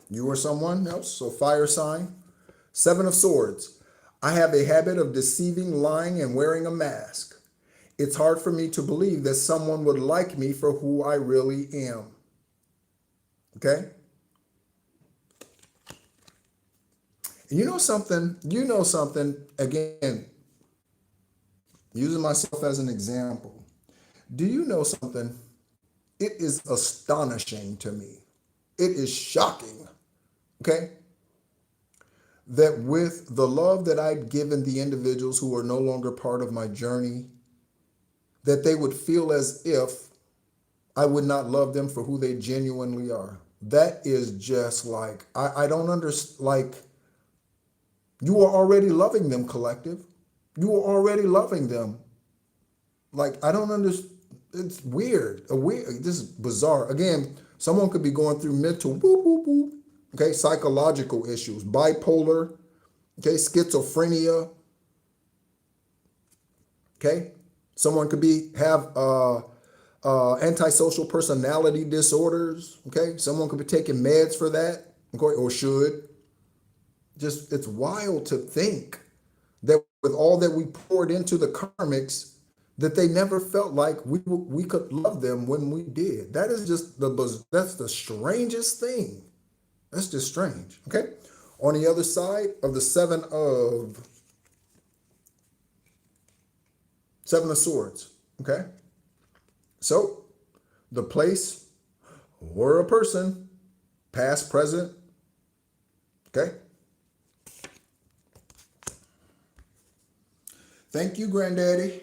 you or someone else, so fire sign. Seven of Swords. I have a habit of deceiving, lying, and wearing a mask. It's hard for me to believe that someone would like me for who I really am. Okay? You know something, again, using myself as an example. Do you know something? It is astonishing to me. It is shocking, okay, that with the love that I've given the individuals who are no longer part of my journey, that they would feel as if I would not love them for who they genuinely are. That is just like, I don't understand, like, you are already loving them, collective. You are already loving them. Like, I don't understand. It's weird. This is bizarre. Again, someone could be going through mental okay, psychological issues, bipolar, okay, schizophrenia, okay. Someone could have antisocial personality disorders, okay. Someone could be taking meds for that, okay, or should. Just, it's wild to think that with all that we poured into the karmics, that they never felt like we could love them when we did. That is just that's the strangest thing. That's just strange. Okay. On the other side of the seven of Swords. Okay. So the place or a person, past, present. Okay. Thank you, Granddaddy.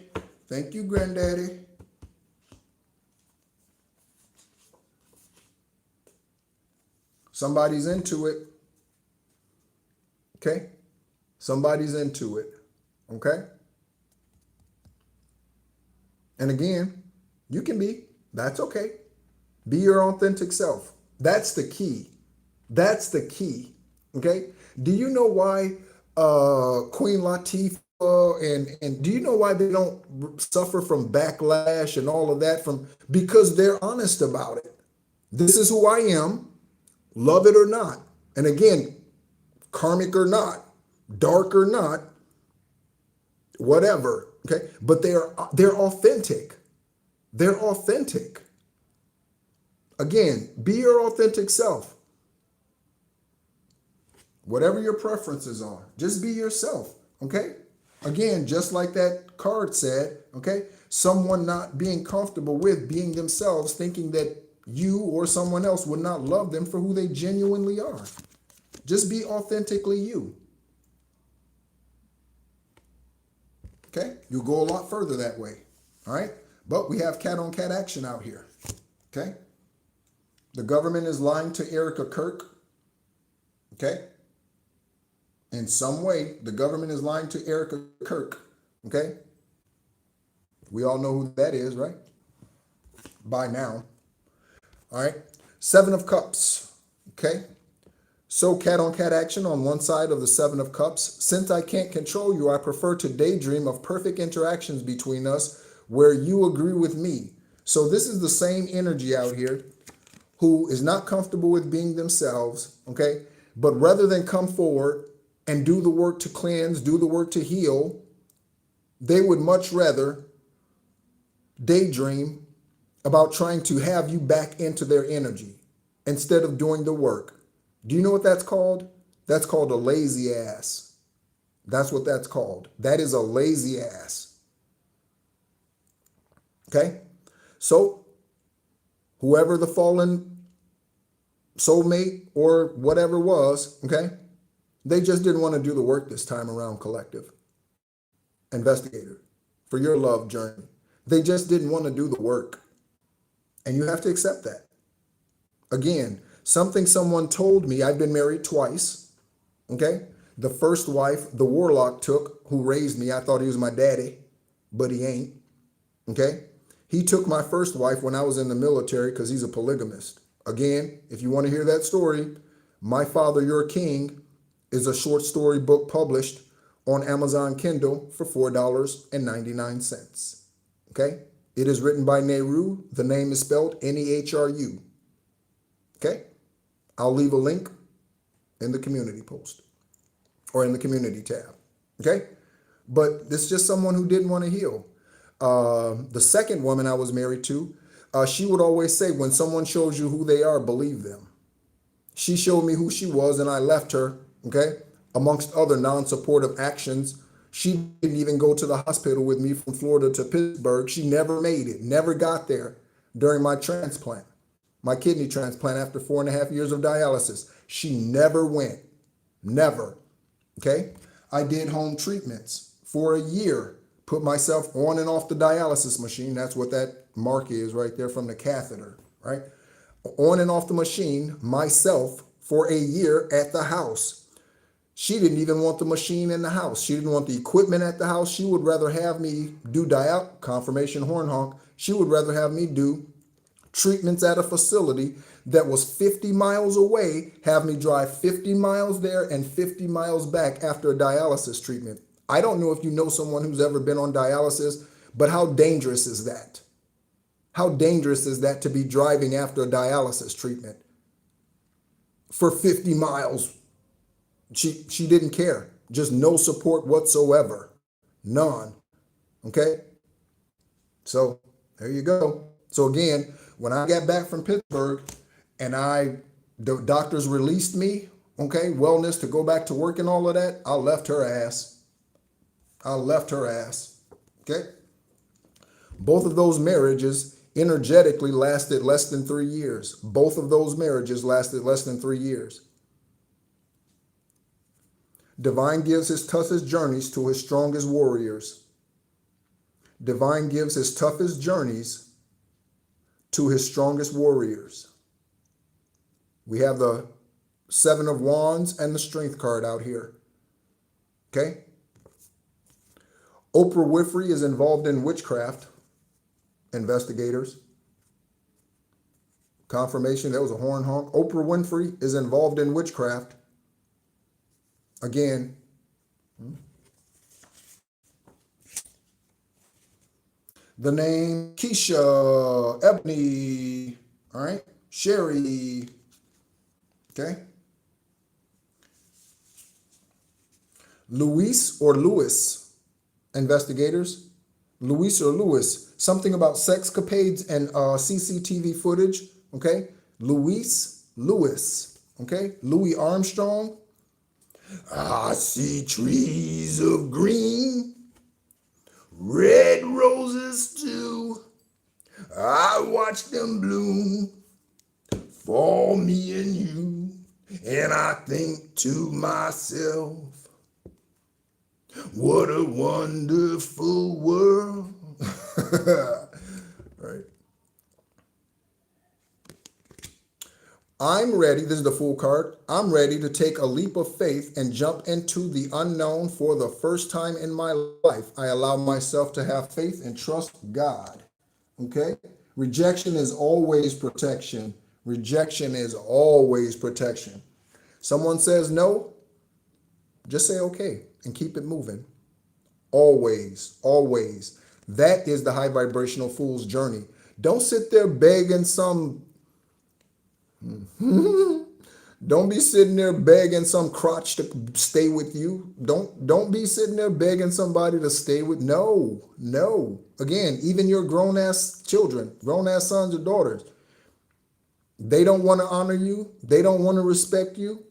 Thank you, Granddaddy. Somebody's into it. Okay? Somebody's into it. Okay? And again, you can be. That's okay. Be your authentic self. That's the key. That's the key. Okay? Do you know why Queen Latifah and do you know why they don't suffer from backlash and all of that? Because they're honest about it. This is who I am, love it or not. And again, karmic or not, dark or not, whatever. Okay, but they're authentic. They're authentic. Again, be your authentic self. Whatever your preferences are, just be yourself. Okay. Again, just like that card said, okay, someone not being comfortable with being themselves, thinking that you or someone else would not love them for who they genuinely are. Just be authentically you. Okay, you'll go a lot further that way. All right, but we have cat on cat action out here. Okay, the government is lying to Erica Kirk. Okay. In some way, the government is lying to Erica Kirk, okay? We all know who that is, right? By now. All right. Seven of Cups, okay? So cat on cat action on one side of the Seven of Cups. Since I can't control you, I prefer to daydream of perfect interactions between us where you agree with me. So this is the same energy out here who is not comfortable with being themselves, okay? But rather than come forward and do the work to cleanse, do the work to heal, they would much rather daydream about trying to have you back into their energy. instead of doing the work. Do you know what that's called? That's called a lazy ass. That's what that's called. That is a lazy ass. Okay? So, whoever the fallen soulmate or whatever was, okay, they just didn't want to do the work this time around, collective investigator, for your love journey. They just didn't want to do the work. And you have to accept that. Again, something someone told me, I've been married twice, okay? The first wife, the warlock took, who raised me, I thought he was my daddy, but he ain't, okay? He took my first wife when I was in the military because he's a polygamist. Again, if you want to hear that story, My Father, Your King is a short story book published on Amazon Kindle for $4.99. Okay? It is written by Nehru. The name is spelled Nehru. Okay? I'll leave a link in the community post or in the community tab. Okay? But this is just someone who didn't want to heal. The second woman I was married to, she would always say, when someone shows you who they are, believe them. She showed me who she was and I left her, okay? Amongst other non-supportive actions, she didn't even go to the hospital with me from Florida to Pittsburgh. She never made it, never got there during my transplant, my kidney transplant after 4.5 years of dialysis. She never went, never, okay? I did home treatments for a year, put myself on and off the dialysis machine. That's what that mark is right there from the catheter, right? On and off the machine myself for a year at the house. She didn't even want the machine in the house. She didn't want the equipment at the house. She would rather have me do confirmation horn honk. She would rather have me do treatments at a facility that was 50 miles away, have me drive 50 miles there and 50 miles back after a dialysis treatment. I don't know if you know someone who's ever been on dialysis, but how dangerous is that? How dangerous is that to be driving after a dialysis treatment for 50 miles? She didn't care. Just no support whatsoever. None. Okay? So there you go. So again, when I got back from Pittsburgh and the doctors released me, okay, wellness to go back to work and all of that, I left her ass. I left her ass. Okay? Both of those marriages energetically lasted less than 3 years. Both of those marriages lasted less than 3 years. Divine gives his toughest journeys to his strongest warriors. Divine gives his toughest journeys to his strongest warriors. We have the Seven of Wands and the Strength card out here. Okay? Oprah Winfrey is involved in witchcraft. Investigators. Confirmation, that was a horn honk. Oprah Winfrey is involved in witchcraft. Again, the name Keisha, Ebony, all right, Sherry, okay. Luis or Lewis, investigators. Luis or Lewis, something about sexcapades and CCTV footage, okay? Lewis, okay? Louis Armstrong. I see trees of green, red roses too. I watch them bloom for me and you. And I think to myself, what a wonderful world. Right. I'm ready, this is the Fool card, I'm ready to take a leap of faith and jump into the unknown for the first time in my life. I allow myself to have faith and trust God. Okay? Rejection is always protection. Rejection is always protection. Someone says no, just say okay and keep it moving. Always, always. That is the high vibrational fool's journey. Don't sit there begging some don't be sitting there begging some crotch to stay with you. Don't be sitting there begging somebody to stay with. No. Again, even your grown-ass children, grown-ass sons or daughters, They don't want to honor you. They don't want to respect you.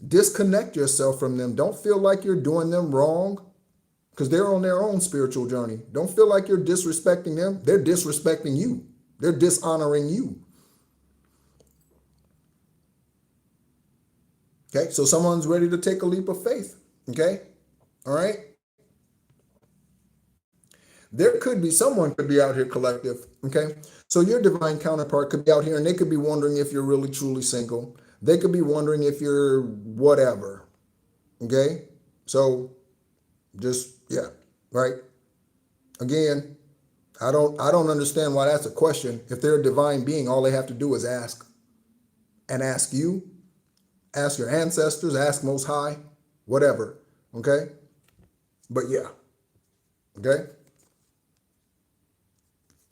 Disconnect yourself from them. Don't feel like you're doing them wrong because they're on their own spiritual journey. Don't feel like you're disrespecting them. They're disrespecting you. They're dishonoring you. Okay, so someone's ready to take a leap of faith. Okay, all right. There could be someone could be out here, collective. Okay, so your divine counterpart could be out here and they could be wondering if you're really truly single. They could be wondering if you're whatever. Okay, so just yeah, right. Again, I don't understand why that's a question. If they're a divine being, all they have to do is ask. And ask you, ask your ancestors, ask Most High, whatever. Okay? But yeah. Okay?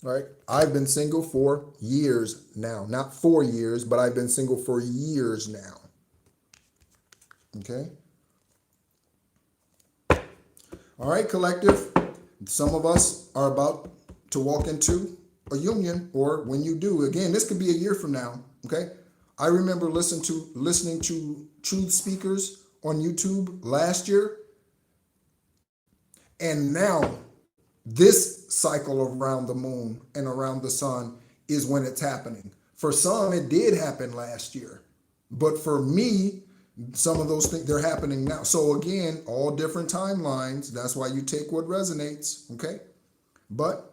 All right. I've been single for years now. Not 4 years, but I've been single for years now. Okay? All right, collective. Some of us are about to walk into a union, or when you do, again, this could be a year from now. Okay? I remember listening to truth speakers on YouTube last year, and now this cycle around the moon and around the sun is when it's happening. For some, it did happen last year, but for me, some of those things, they're happening now. So again, all different timelines. That's why you take what resonates. Okay, but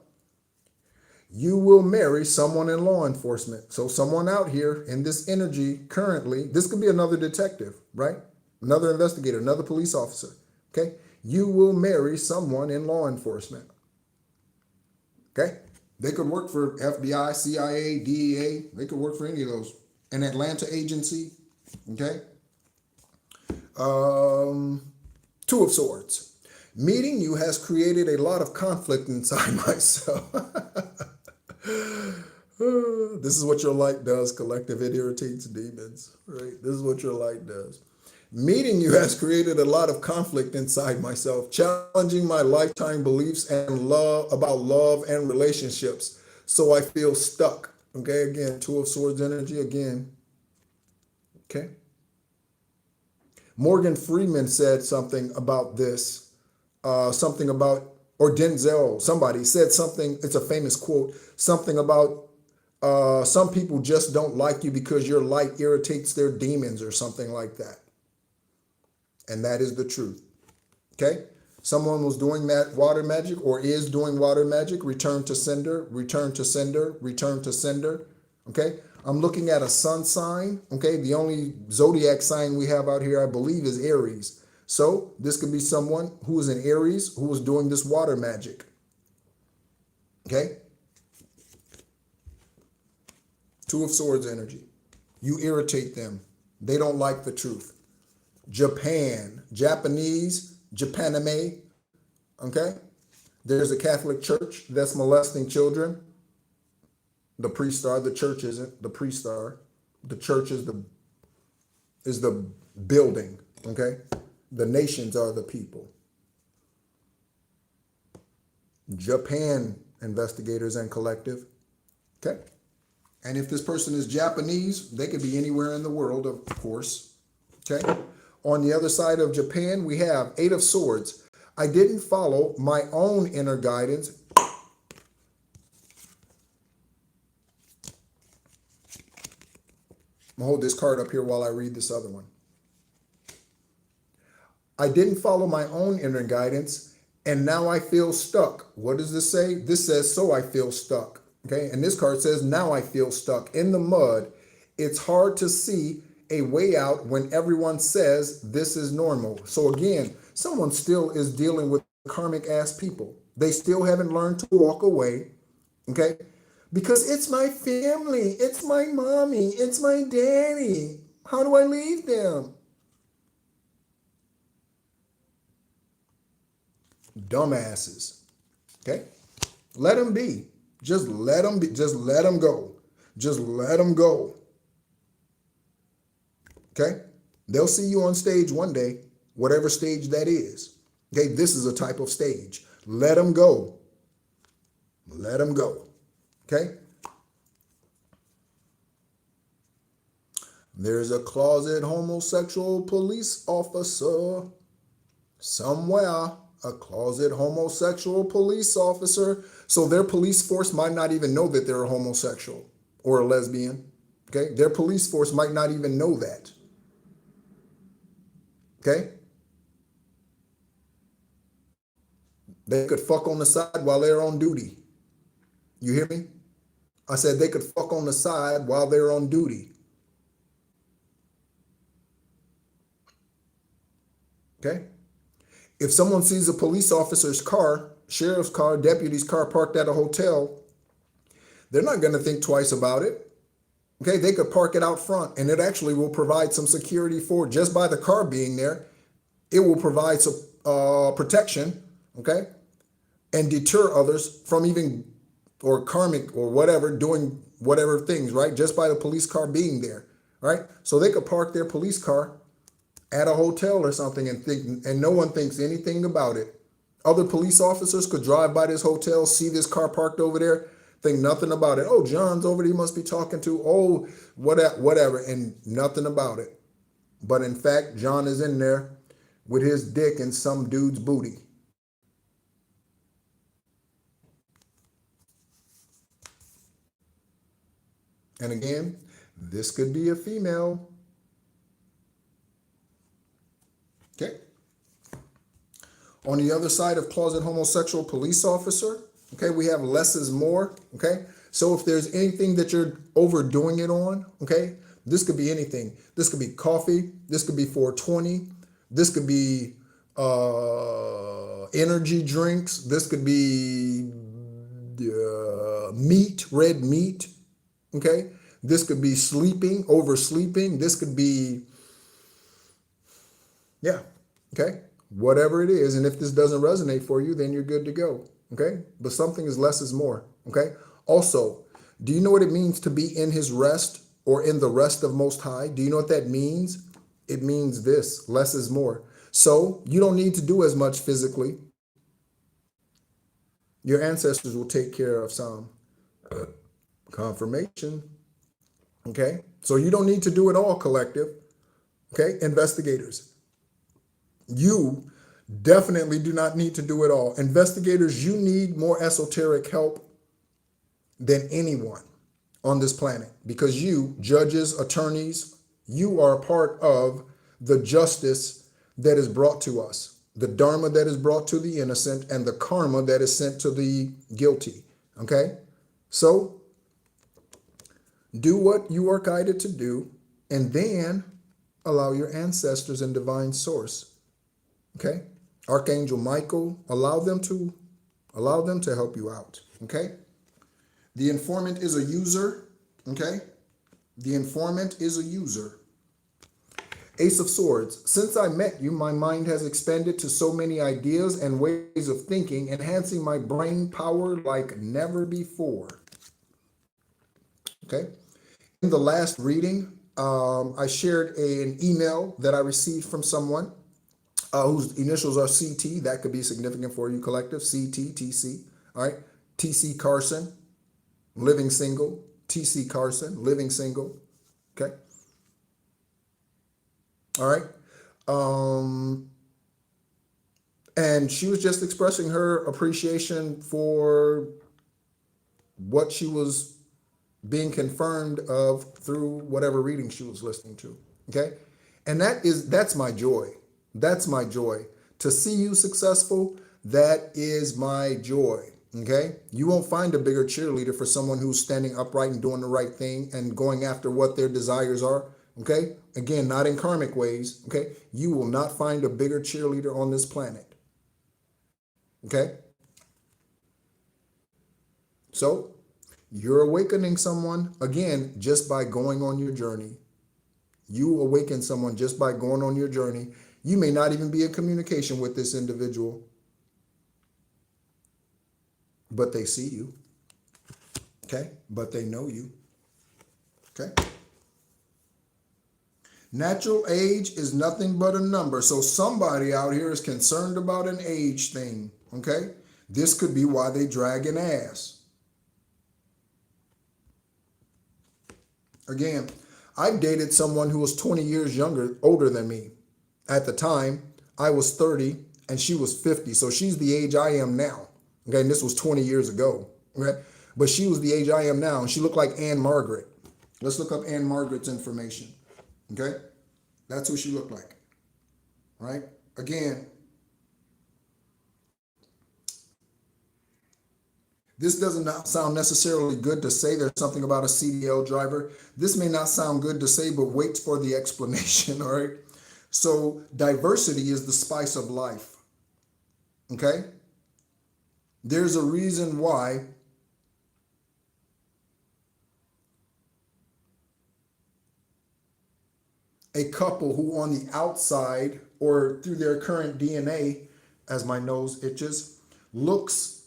you will marry someone in law enforcement. So someone out here in this energy currently, this could be another detective, right? Another investigator, another police officer. Okay. You will marry someone in law enforcement. Okay. They could work for FBI, CIA, DEA. They could work for any of those. An Atlanta agency. Okay. Two of Swords. Meeting you has created a lot of conflict inside myself. This is what your light does, collective. It irritates demons, right? This is what your light does. Meeting you has created a lot of conflict inside myself, challenging my lifetime beliefs and about love and relationships. So I feel stuck. Okay, again, Two of Swords energy again. Okay. Morgan Freeman said something about this, something about, or Denzel, somebody said something, it's a famous quote, something about some people just don't like you because your light irritates their demons or something like that. And that is the truth. Okay? Someone was doing that water magic or is doing water magic. Return to sender, return to sender, return to sender. Okay? I'm looking at a sun sign. Okay? The only zodiac sign we have out here, I believe, is Aries. So this could be someone who is in Aries who is doing this water magic. Okay? Two of Swords energy. You irritate them. They don't like the truth. Japan, Japanese, Japanime. Okay? There's a Catholic church that's molesting children. The priest are, the church isn't. The priest are. The church is the building. Okay? The nations are the people. Japan investigators and collective. Okay? And if this person is Japanese, they could be anywhere in the world, of course. Okay? On the other side of Japan, we have Eight of Swords. I didn't follow my own inner guidance. I'm gonna hold this card up here while I read this other one. I didn't follow my own inner guidance, and now I feel stuck. What does this say? This says, so I feel stuck. Okay, and this card says, now I feel stuck in the mud. It's hard to see a way out when everyone says this is normal. So again, someone still is dealing with karmic ass people. They still haven't learned to walk away. Okay, because it's my family, it's my mommy, it's my daddy. How do I leave them? Dumbasses. Okay, let them be. Just let them be. Just let them go. Just let them go. Okay? They'll see you on stage one day, whatever stage that is. Okay? This is a type of stage. Let them go. Let them go. Okay? There's a closet homosexual police officer somewhere. A closet homosexual police officer. So their police force might not even know that they're a homosexual or a lesbian. Okay? Their police force might not even know that. Okay? They could fuck on the side while they're on duty. You hear me? I said they could fuck on the side while they're on duty. Okay? If someone sees a police officer's car, sheriff's car, deputy's car parked at a hotel, they're not going to think twice about it. Okay, they could park it out front, and it actually will provide some security for, just by the car being there, it will provide some protection, okay, and deter others from even, or karmic or whatever, doing whatever things, right, just by the police car being there, right? So they could park their police car at a hotel or something and think, and no one thinks anything about it. Other police officers could drive by this hotel, see this car parked over there, think nothing about it. Oh, John's over there, he must be talking to, oh, whatever, and nothing about it. But in fact, John is in there with his dick in some dude's booty. And again, this could be a female. Okay. On the other side of closet homosexual police officer, okay, we have less is more, okay? So if there's anything that you're overdoing it on, okay, this could be anything. This could be coffee. This could be 420. This could be energy drinks. This could be meat, red meat, okay? This could be sleeping, oversleeping. This could be, yeah, okay? Whatever it is. And if this doesn't resonate for you, then you're good to go, okay? But something is less is more, okay? Also, do you know what it means to be in his rest or in the rest of Most High? Do you know what that means? It means this, less is more. So you don't need to do as much physically. Your ancestors will take care of some confirmation, okay? So you don't need to do it all, collective, okay? Investigators, you definitely do not need to do it all. Investigators, you need more esoteric help than anyone on this planet, because you, judges, attorneys, you are a part of the justice that is brought to us, the dharma that is brought to the innocent, and the karma that is sent to the guilty, okay? So do what you are guided to do, and then allow your ancestors and divine source, okay? Archangel Michael, allow them to help you out, okay? The informant is a user, okay? The informant is a user. Ace of Swords, since I met you, my mind has expanded to so many ideas and ways of thinking, enhancing my brain power like never before. Okay. In the last reading, I shared an email that I received from someone whose initials are CT. That could be significant for you, collective. CT, TC. All right. TC Carson, living single. TC Carson, living single. Okay. All right. And she was just expressing her appreciation for what she was being confirmed of through whatever reading she was listening to. Okay. And that's my joy. That's my joy. To see you successful, that is my joy. Okay. You won't find a bigger cheerleader for someone who's standing upright and doing the right thing and going after what their desires are. Okay. Again, not in karmic ways. Okay. You will not find a bigger cheerleader on this planet. Okay. So you're awakening someone, again, just by going on your journey. You awaken someone just by going on your journey. You may not even be in communication with this individual, but they see you. Okay. But they know you. Okay. Natural age is nothing but a number. So somebody out here is concerned about an age thing. Okay. This could be why they drag an ass. Again, I've dated someone who was 20 years older than me. At the time, I was 30 and she was 50. So she's the age I am now. Okay, and this was 20 years ago. Okay, but she was the age I am now, and she looked like Anne Margaret. Let's look up Anne Margaret's information. Okay, that's who she looked like. Right? Again, this doesn't sound necessarily good to say. There's something about a CDL driver. This may not sound good to say, but wait for the explanation. All right. So diversity is the spice of life. Okay. There's a reason why a couple who on the outside or through their current DNA, as my nose itches, looks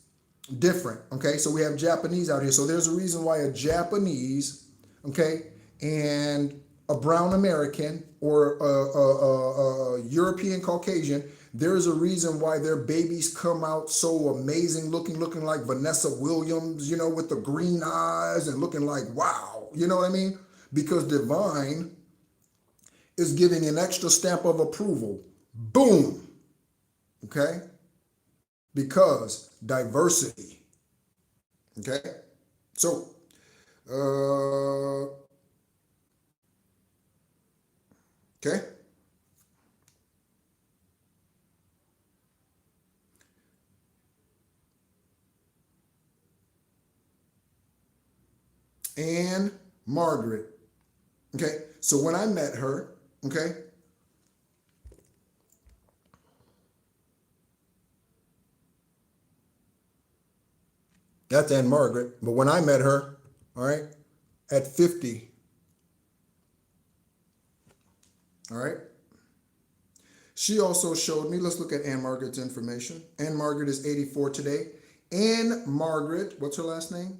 different. Okay, so we have Japanese out here. So there's a reason why a Japanese, okay, and a brown American or a European Caucasian, there's a reason why their babies come out so amazing looking like Vanessa Williams, you know, with the green eyes and looking like, wow, you know what I mean? Because divine is giving an extra stamp of approval. Boom. Okay? Because diversity. Okay? So, okay? Anne Margaret. Okay? So when I met her, okay, that's Anne Margaret. But when I met her, all right, at 50, all right, she also showed me, let's look at Anne Margaret's information. Anne Margaret is 84 today. Anne Margaret, what's her last name?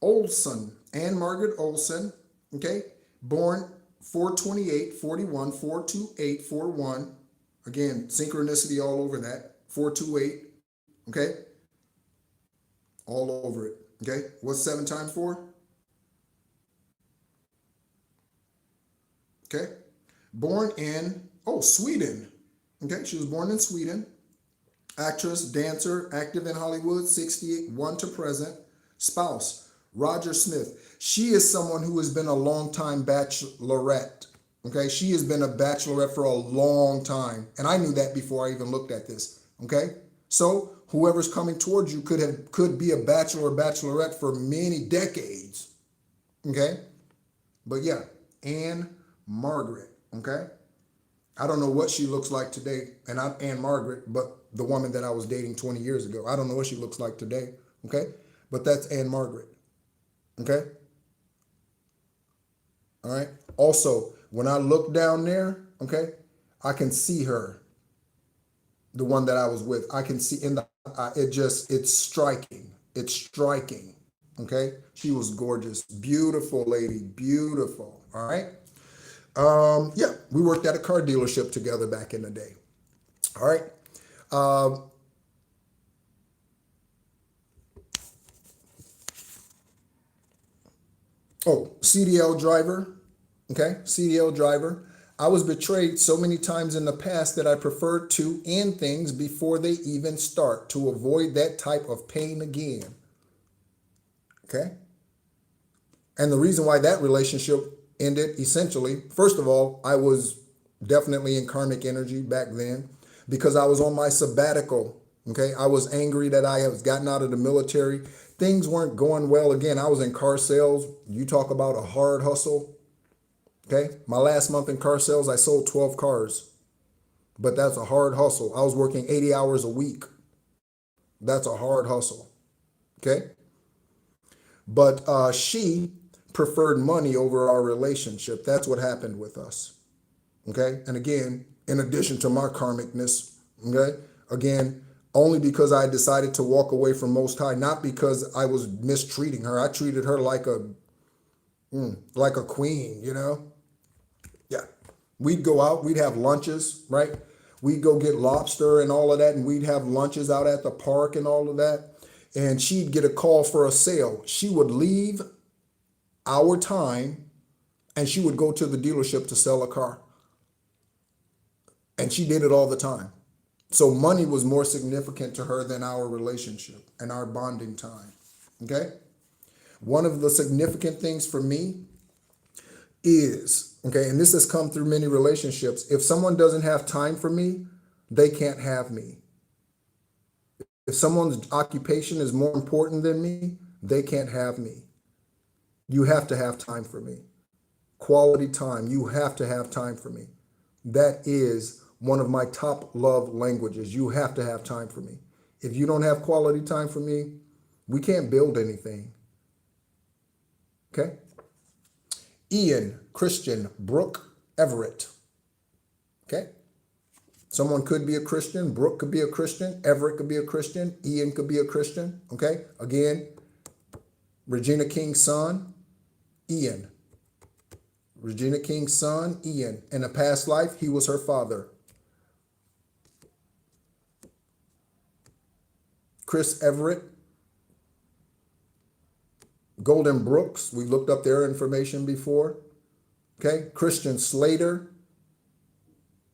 Olson. Anne Margaret Olson, okay, born 428, 41, 428, 41. Again, synchronicity all over that. 428, okay? All over it, okay? What's 7 times 4? Okay? Born in, Sweden. Okay, she was born in Sweden. Actress, dancer, active in Hollywood, 68, 1 to present. Spouse, Roger Smith. She is someone who has been a long time bachelorette. Okay, she has been a bachelorette for a long time. And I knew that before I even looked at this. Okay, so whoever's coming towards you could be a bachelor or bachelorette for many decades. Okay, but yeah, Anne Margaret. Okay, I don't know what she looks like today. And I'm Anne Margaret, but the woman that I was dating 20 years ago, I don't know what she looks like today. Okay, but that's Anne Margaret. Okay. All right. Also, when I look down there, okay, I can see her, the one that I was with. I can see in the, it's striking. It's striking. Okay. She was gorgeous. Beautiful lady. Beautiful. All right. Yeah, we worked at a car dealership together back in the day. All right. CDL driver. Okay, CDL driver. I was betrayed so many times in the past that I preferred to end things before they even start to avoid that type of pain again. Okay. And the reason why that relationship ended, essentially, first of all, I was definitely in karmic energy back then because I was on my sabbatical. Okay. I was angry that I had gotten out of the military. Things weren't going well. Again, I was in car sales. You talk about a hard hustle. Okay. My last month in car sales, I sold 12 cars, but that's a hard hustle. I was working 80 hours a week. That's a hard hustle. Okay. But she preferred money over our relationship. That's what happened with us. Okay. And again, in addition to my karmicness, okay, again, only because I decided to walk away from Most High, not because I was mistreating her. I treated her like a queen, you know? Yeah. We'd go out, we'd have lunches, right? We'd go get lobster and all of that, and we'd have lunches out at the park and all of that. And she'd get a call for a sale. She would leave our time, And she would go to the dealership to sell a car. And she did it all the time. So money was more significant to her than our relationship and our bonding time. Okay? One of the significant things for me is, okay, and this has come through many relationships, if someone doesn't have time for me, they can't have me. If someone's occupation is more important than me, they can't have me. You have to have time for me. Quality time. You have to have time for me. That is one of my top love languages. You have to have time for me. If you don't have quality time for me, we can't build anything. Okay? Ian, Christian, Brooke, Everett. Okay? Someone could be a Christian. Brooke could be a Christian. Everett could be a Christian. Ian could be a Christian. Okay? Again, Regina King's son, Ian. Regina King's son, Ian. In a past life, he was her father. Chris Everett. Golden Brooks, we looked up their information before. Okay, Christian Slater.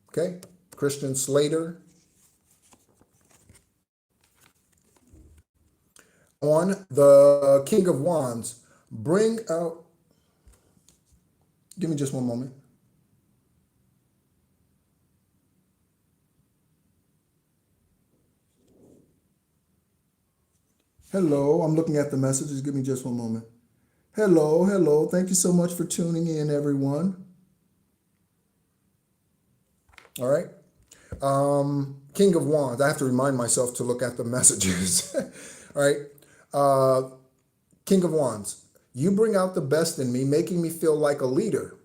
Okay, Christian Slater. On the King of Wands, bring out, give me just one moment. Hello, I'm looking at the messages. Give me just one moment. Hello, hello. Thank you so much for tuning in, everyone. All right. King of Wands. I have to remind myself to look at the messages. All right. King of Wands. You bring out the best in me, making me feel like a leader,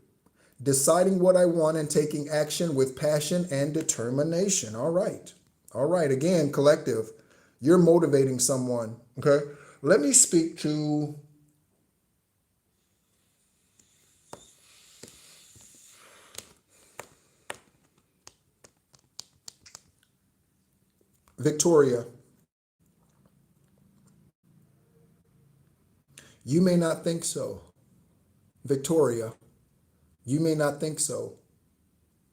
deciding what I want and taking action with passion and determination. All right. All right. Again, collective. You're motivating someone. Okay. Let me speak to Victoria. You may not think so. Victoria, you may not think so,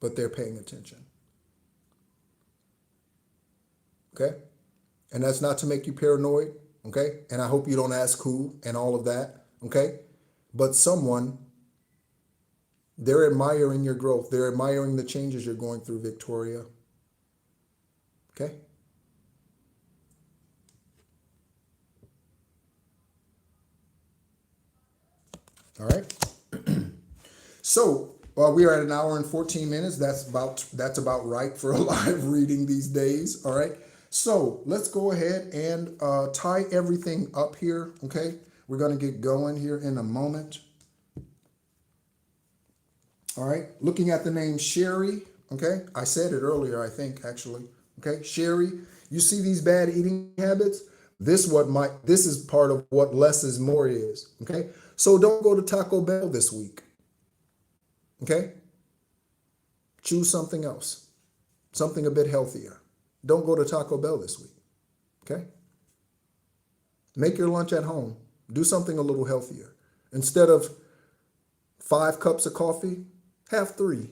but they're paying attention. Okay? And that's not to make you paranoid. Okay? And I hope you don't ask who and all of that. Okay? But someone, they're admiring your growth. They're admiring the changes you're going through, Victoria. Okay? All right. So we are at an hour and 14 minutes. That's about right for a live reading these days. All right. So let's go ahead and tie everything up here. Okay. We're going to get going here in a moment. All right. Looking at the name Sherry. Okay. I said it earlier, I think, actually. Okay. Sherry, you see these bad eating habits? This is part of what less is more is. Okay. So don't go to Taco Bell this week. Okay? Choose something else. Something a bit healthier. Don't go to Taco Bell this week. Okay? Make your lunch at home. Do something a little healthier. Instead of 5 cups of coffee, have 3.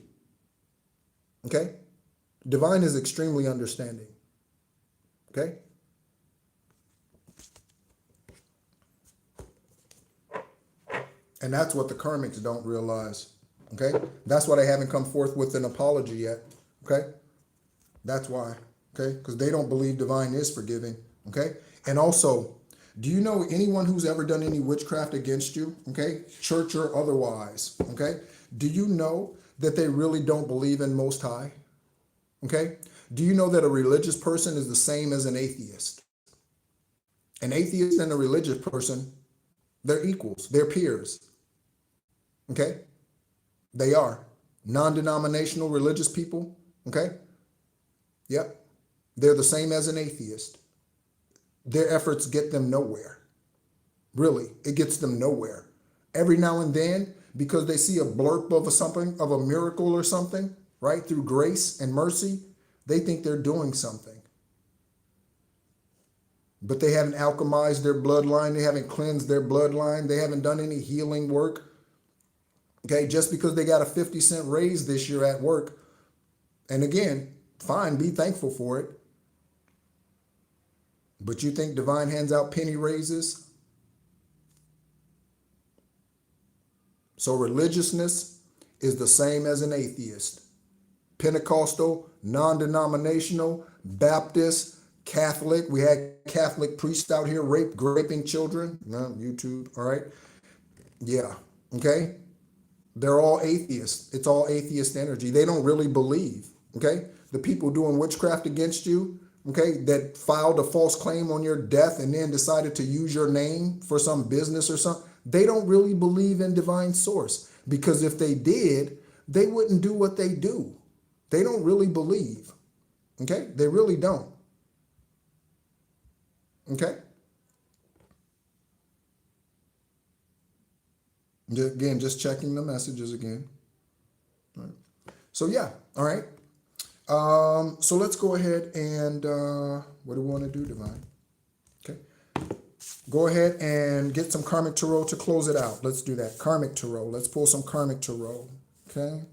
Okay? Divine is extremely understanding. Okay? And that's what the karmics don't realize. Okay? That's why they haven't come forth with an apology yet. Okay? That's why. Okay? Because they don't believe divine is forgiving. Okay? And also, do you know anyone who's ever done any witchcraft against you? Okay? Church or otherwise. Okay? Do you know that they really don't believe in Most High? Okay? Do you know that a religious person is the same as an atheist? An atheist and a religious person, they're equals. They're peers. Okay? They are. Non-denominational religious people. Okay? Yep. They're the same as an atheist. Their efforts get them nowhere. Really, it gets them nowhere. Every now and then, because they see a blurb of something, of a miracle or something, right, through grace and mercy, they think they're doing something. But they haven't alchemized their bloodline. They haven't cleansed their bloodline. They haven't done any healing work. Okay, just because they got a 50-cent raise this year at work, and again, fine, be thankful for it. But you think divine hands out penny raises? So religiousness is the same as an atheist. Pentecostal, non-denominational, Baptist, Catholic. We had Catholic priests out here raping children. No, YouTube, all right? Yeah, okay? They're all atheists. It's all atheist energy. They don't really believe, okay? The people doing witchcraft against you, okay, that filed a false claim on your death and then decided to use your name for some business or something, they don't really believe in divine source, because if they did, they wouldn't do what they do. They don't really believe, okay? They really don't, okay? Again, just checking the messages again. All right. So yeah, all right. So let's go ahead and what do we want to do, Divine? Okay. Go ahead and get some Karmic Tarot to close it out. Let's do that. Karmic Tarot. Let's pull some Karmic Tarot. Okay.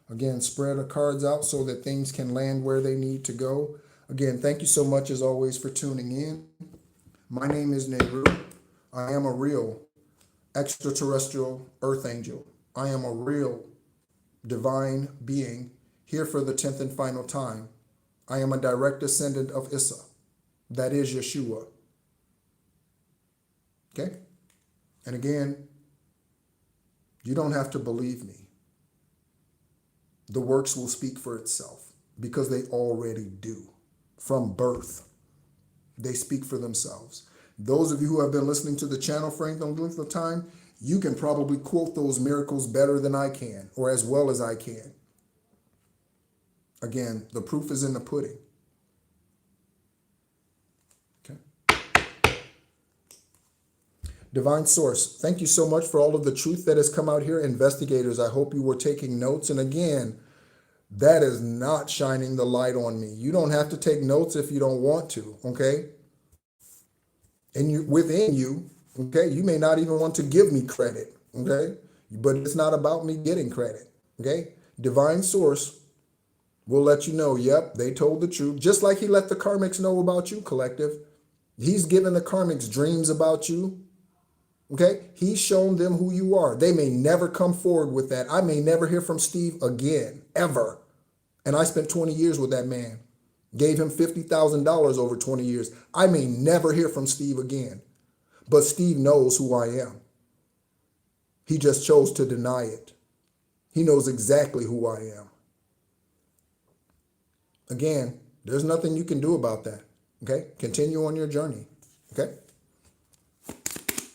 Again, spread the cards out so that things can land where they need to go. Again, thank you so much as always for tuning in. My name is Nehru. I am a real extraterrestrial earth angel. I am a real divine being here for the 10th and final time. I am a direct descendant of Issa. That is Yeshua. Okay? And again, you don't have to believe me. The works will speak for itself because they already do. From birth, they speak for themselves. Those of you who have been listening to the channel for any length of time, you can probably quote those miracles better than I can, or as well as I can. Again, the proof is in the pudding. Okay. Divine Source, thank you so much for all of the truth that has come out here. Investigators, I hope you were taking notes. And again, that is not shining the light on me. You don't have to take notes if you don't want to, okay? And within you, okay, you may not even want to give me credit, okay? But it's not about me getting credit, okay? Divine Source will let you know, yep, they told the truth. Just like he let the karmics know about you, collective. He's given the karmics dreams about you, okay? He's shown them who you are. They may never come forward with that. I may never hear from Steve again, ever. And I spent 20 years with that man. Gave him $50,000 over 20 years. I may never hear from Steve again. But Steve knows who I am. He just chose to deny it. He knows exactly who I am. Again, there's nothing you can do about that. Okay? Continue on your journey. Okay?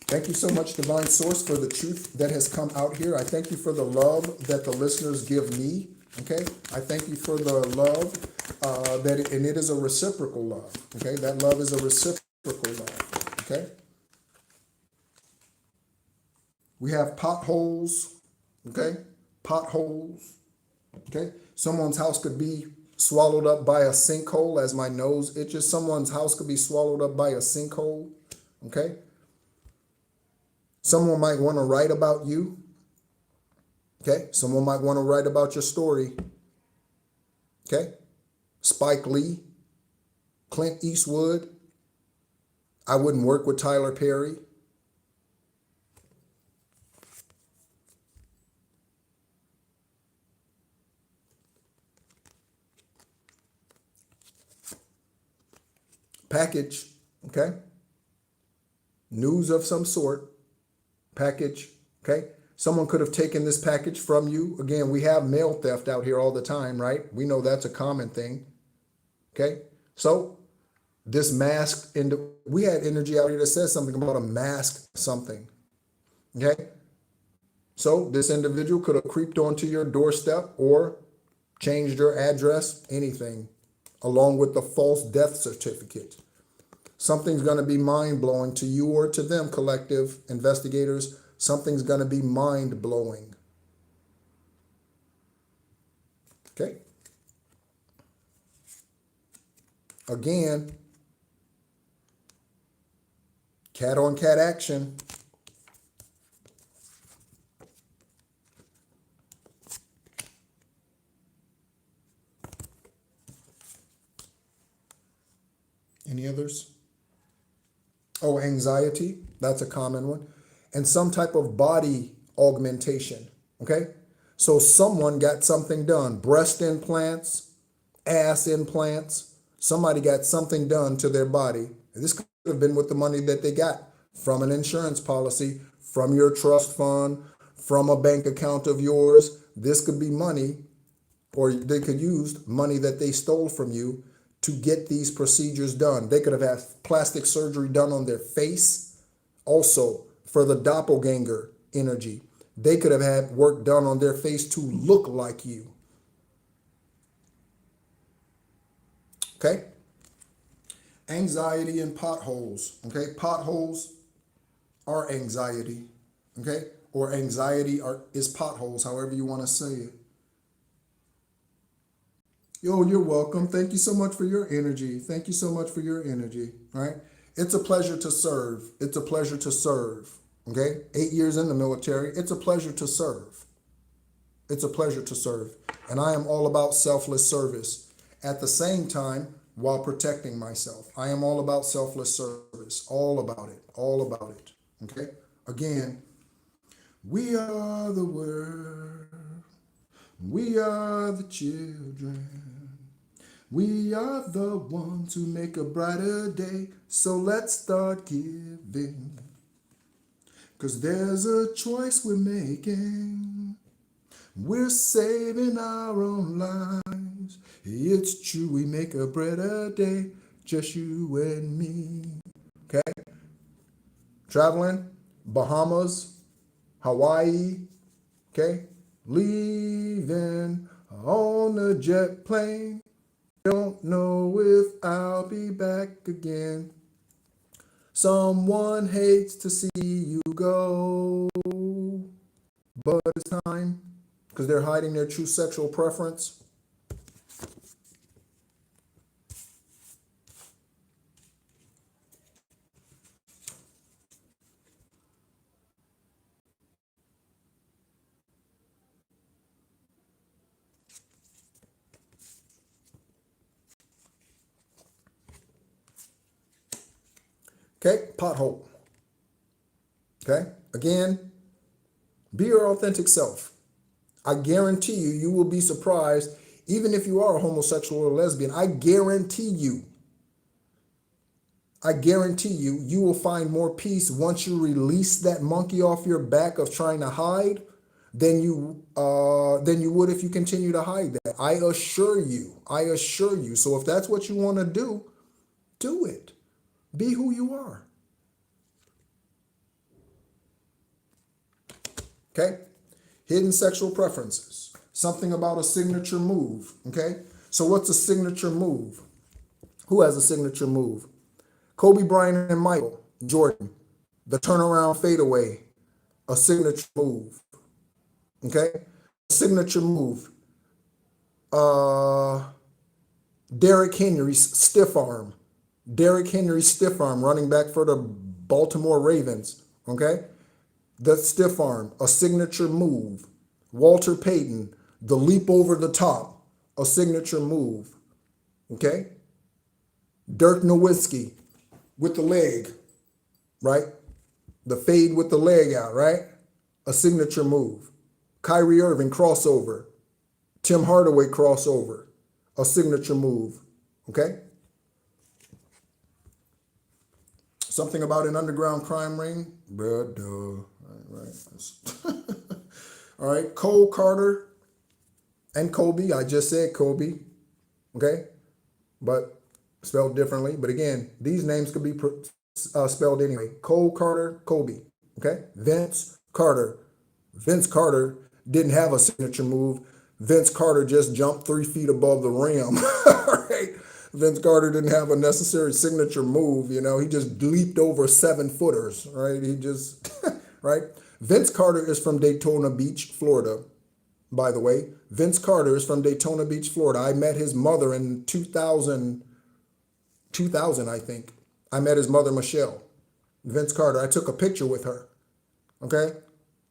Thank you so much, Divine Source, for the truth that has come out here. I thank you for the love that the listeners give me. Okay? I thank you for the love and it is a reciprocal love. Okay? That love is a reciprocal love. Okay? We have potholes. Okay? Potholes. Okay? Someone's house could be swallowed up by a sinkhole as my nose itches. Someone's house could be swallowed up by a sinkhole. Okay? Someone might want to write about you. Okay? Someone might want to write about your story. Okay? Spike Lee, Clint Eastwood. I wouldn't work with Tyler Perry. Package, okay? News of some sort. Package, okay? Someone could have taken this package from you. Again, we have mail theft out here all the time, right? We know that's a common thing, okay? So this mask, we had energy out here that says something about a mask something, okay? So this individual could have creeped onto your doorstep or changed your address, anything, along with the false death certificate. Something's going to be mind-blowing to you or to them, collective investigators. Something's going to be mind-blowing. Okay? Again, cat-on-cat action. Any others? Oh, anxiety. That's a common one. And some type of body augmentation. Okay. So someone got something done. Breast implants, ass implants. Somebody got something done to their body. And this could have been with the money that they got from an insurance policy, from your trust fund, from a bank account of yours. This could be money, or they could use money that they stole from you to get these procedures done. They could have had plastic surgery done on their face. Also, for the doppelganger energy, they could have had work done on their face to look like you. Okay? Anxiety and potholes. Okay? Potholes are anxiety. Okay? Or anxiety is potholes, however you want to say it. Yo, you're welcome. Thank you so much for your energy. Thank you so much for your energy. Right? It's a pleasure to serve. It's a pleasure to serve. Okay? 8 years in the military. It's a pleasure to serve. It's a pleasure to serve. And I am all about selfless service. At the same time, while protecting myself. I am all about selfless service. All about it. All about it. Okay? Again, we are the world. We are the children. We are the ones who make a brighter day. So let's start giving. 'Cause there's a choice we're making. We're saving our own lives. It's true, we make a brighter day. Just you and me. Okay? Traveling, Bahamas, Hawaii. Okay? Leaving on a jet plane. Don't know if I'll be back again. Someone hates to see you go, but it's time, because they're hiding their true sexual preference. Okay, pothole. Okay, again, be your authentic self. I guarantee you, you will be surprised, even if you are a homosexual or lesbian. I guarantee you, you will find more peace once you release that monkey off your back of trying to hide than you would if you continue to hide that. I assure you. So if that's what you want to do it. Be who you are. Okay? Hidden sexual preferences. Something about a signature move. Okay? So what's a signature move? Who has a signature move? Kobe Bryant and Michael Jordan. The turnaround fadeaway. A signature move. Okay? A signature move. Derrick Henry's stiff arm. Running back for the Baltimore Ravens. Okay? The stiff arm, a signature move. Walter Payton, the leap over the top, a signature move. Okay? Dirk Nowitzki with the leg, right? The fade with the leg out, right? A signature move. Kyrie Irving crossover. Tim Hardaway crossover, a signature move. Okay? Something about an underground crime ring? Bruh, duh. Right. All right. Cole Carter and Kobe. I just said Kobe. Okay? But spelled differently. But again, these names could be spelled anyway. Cole Carter, Kobe. Okay? Vince Carter. Vince Carter didn't have a signature move. Vince Carter just jumped 3 feet above the rim. All right? Vince Carter didn't have a necessary signature move, you know. He just leaped over 7-footers, right? He just, right? Vince Carter is from Daytona Beach, Florida, by the way. Vince Carter is from Daytona Beach, Florida. I met his mother in 2000, I think. I met his mother, Michelle. Vince Carter. I took a picture with her, okay?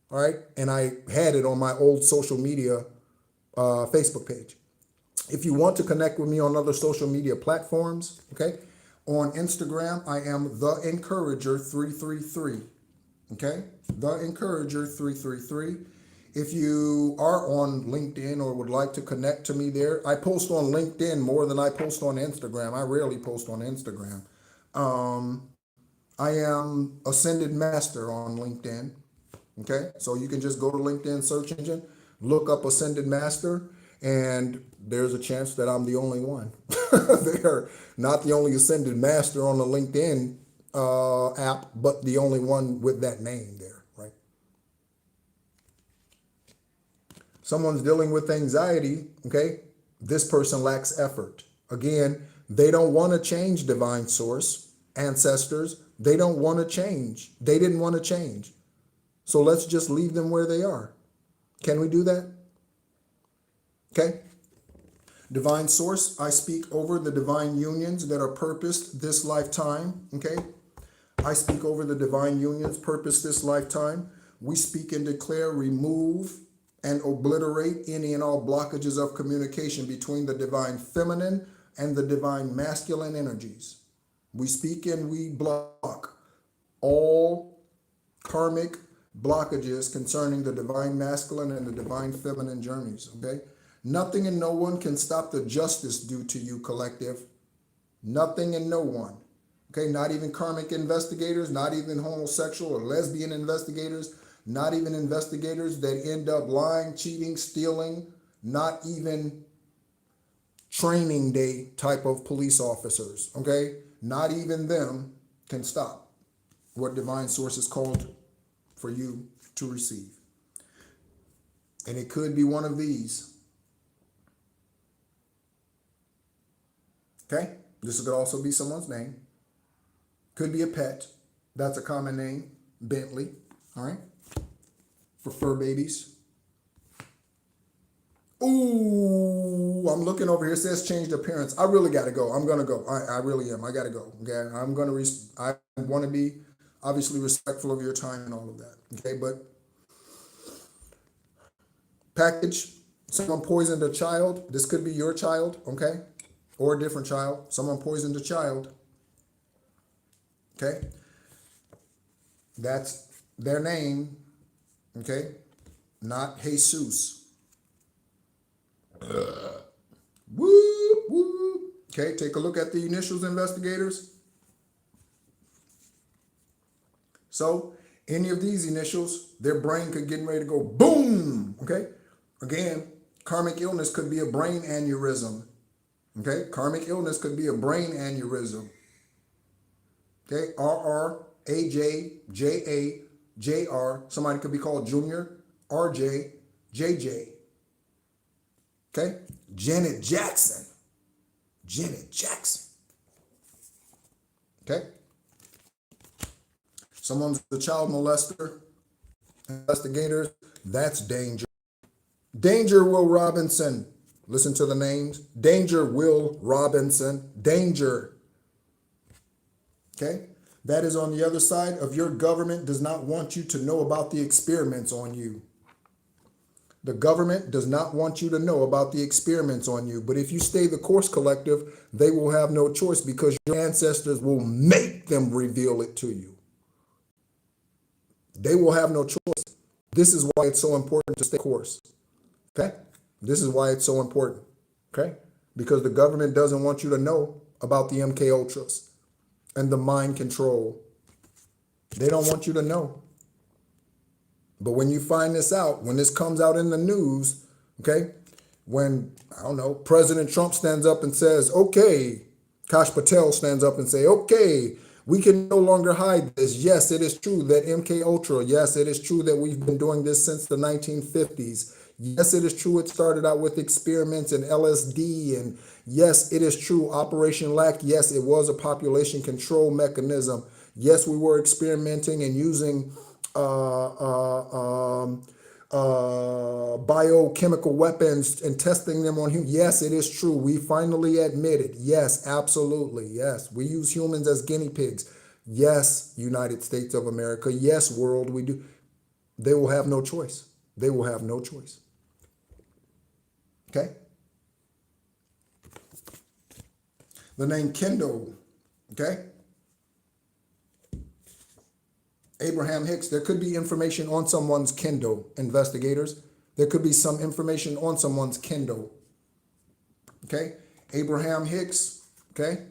All right? And I had it on my old social media Facebook page. If you want to connect with me on other social media platforms, okay, On Instagram, I am The Encourager 333. Okay? The Encourager 333. If you are on LinkedIn or would like to connect to me there, I post on LinkedIn more than I post on Instagram. I rarely post on Instagram. I am Ascended Master on LinkedIn. Okay, so you can just go to LinkedIn search engine, look up Ascended Master, and there's a chance that I'm the only one. They're not the only Ascended Master on the LinkedIn app, but the only one with that name there, right? Someone's dealing with anxiety, okay? This person lacks effort. Again, they don't want to change divine source, ancestors. They don't want to change. They didn't want to change. So let's just leave them where they are. Can we do that? Okay. Divine source, I speak over the divine unions that are purposed this lifetime. Okay. I speak over the divine unions purposed this lifetime. We speak and declare, remove and obliterate any and all blockages of communication between the divine feminine and the divine masculine energies. We speak and we block all karmic blockages concerning the divine masculine and the divine feminine journeys, okay? Nothing and no one can stop the justice due to you, collective. Nothing and no one, okay? Not even karmic investigators, not even homosexual or lesbian investigators, not even investigators that end up lying, cheating, stealing, not even training day type of police officers, okay? Not even them can stop what divine source is called for you to receive. And it could be one of these. Okay? This could also be someone's name. Could be a pet. That's a common name. Bentley. All right? For fur babies. Ooh, I'm looking over here. It says changed appearance. I really got to go. I'm going to go. I really am. I got to go. Okay? I'm going to, I want to be obviously respectful of your time and all of that. Okay? But package, someone poisoned a child. This could be your child. Okay? Or a different child. Someone poisoned a child. Okay? That's their name. Okay? Not Jesus. Whoop, whoop. Okay, take a look at the initials, investigators. So, any of these initials, their brain could get ready to go boom. Okay? Again, karmic illness could be a brain aneurysm. Okay? Karmic illness could be a brain aneurysm. Okay? RR, AJ, JA, JR. Somebody could be called Junior, RJ, JJ. Okay? Janet Jackson. Janet Jackson. Okay? Someone's a child molester. Investigators. That's danger. Danger Will Robinson. Listen to the names. Danger Will Robinson. Danger. Okay? That is on the other side of your government does not want you to know about the experiments on you. The government does not want you to know about the experiments on you. But if you stay the course, collective, they will have no choice because your ancestors will make them reveal it to you. They will have no choice. This is why it's so important to stay the course. Okay? This is why it's so important. Okay? Because the government doesn't want you to know about the MK Ultras and the mind control. They don't want you to know. But when you find this out, when this comes out in the news, okay, when, I don't know, President Trump stands up and says, okay, Kash Patel stands up and say, okay, we can no longer hide this. Yes, it is true that MK Ultra, yes, it is true that we've been doing this since the 1950s. Yes, it is true it started out with experiments and LSD. And yes, it is true Operation LAC, yes, it was a population control mechanism. Yes, we were experimenting and using biochemical weapons and testing them on humans. Yes, it is true. We finally admit it. Yes, absolutely. Yes, we use humans as guinea pigs. Yes, United States of America. Yes, world, we do. They will have no choice. They will have no choice. Okay? The name Kendall. Okay? Abraham Hicks, there could be information on someone's Kindle, investigators. There could be some information on someone's Kindle. Okay? Abraham Hicks, okay?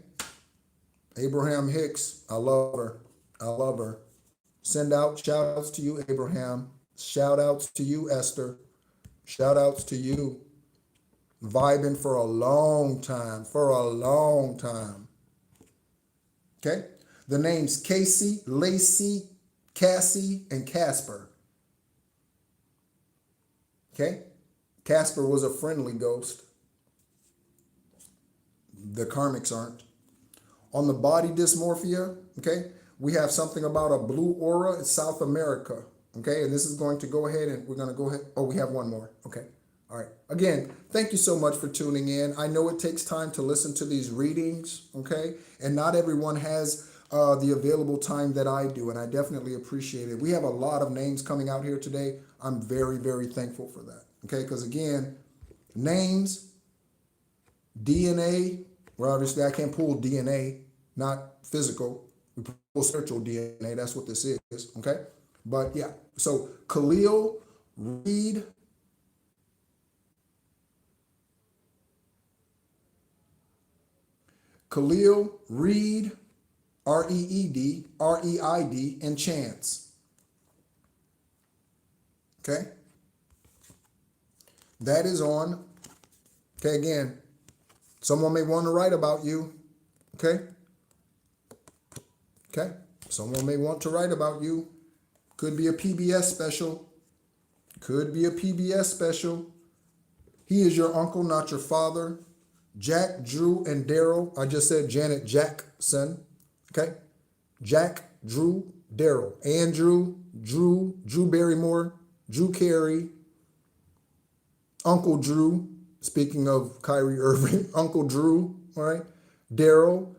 Abraham Hicks, I love her. I love her. Send out shout outs to you, Abraham. Shout outs to you, Esther. Shout outs to you. Vibing for a long time, for a long time. Okay? The names Casey, Lacey, Cassie, and Casper. Okay? Casper was a friendly ghost. The karmics aren't. On the body dysmorphia, okay, we have something about a blue aura in South America. Okay, and this is going to go ahead and we're going to go ahead. Oh, we have one more. Okay. All right. Again, thank you so much for tuning in. I know it takes time to listen to these readings, okay? And not everyone has the available time that I do, and I definitely appreciate it. We have a lot of names coming out here today. I'm very, very thankful for that, okay? Because again, names, DNA, well, obviously I can't pull DNA, not physical. We pull spiritual DNA. That's what this is, okay? But yeah, so Khalil Reed, Khalil Reed, Reed, Reid, and Chance. Okay? That is on. Okay, again, someone may want to write about you. Okay? Okay? Someone may want to write about you. Could be a PBS special. Could be a PBS special. He is your uncle, not your father. Jack, Drew, and Daryl. I just said Janet Jackson. Okay? Jack, Drew, Daryl. Andrew, Drew Barrymore, Drew Carey, Uncle Drew. Speaking of Kyrie Irving, Uncle Drew, all right? Daryl,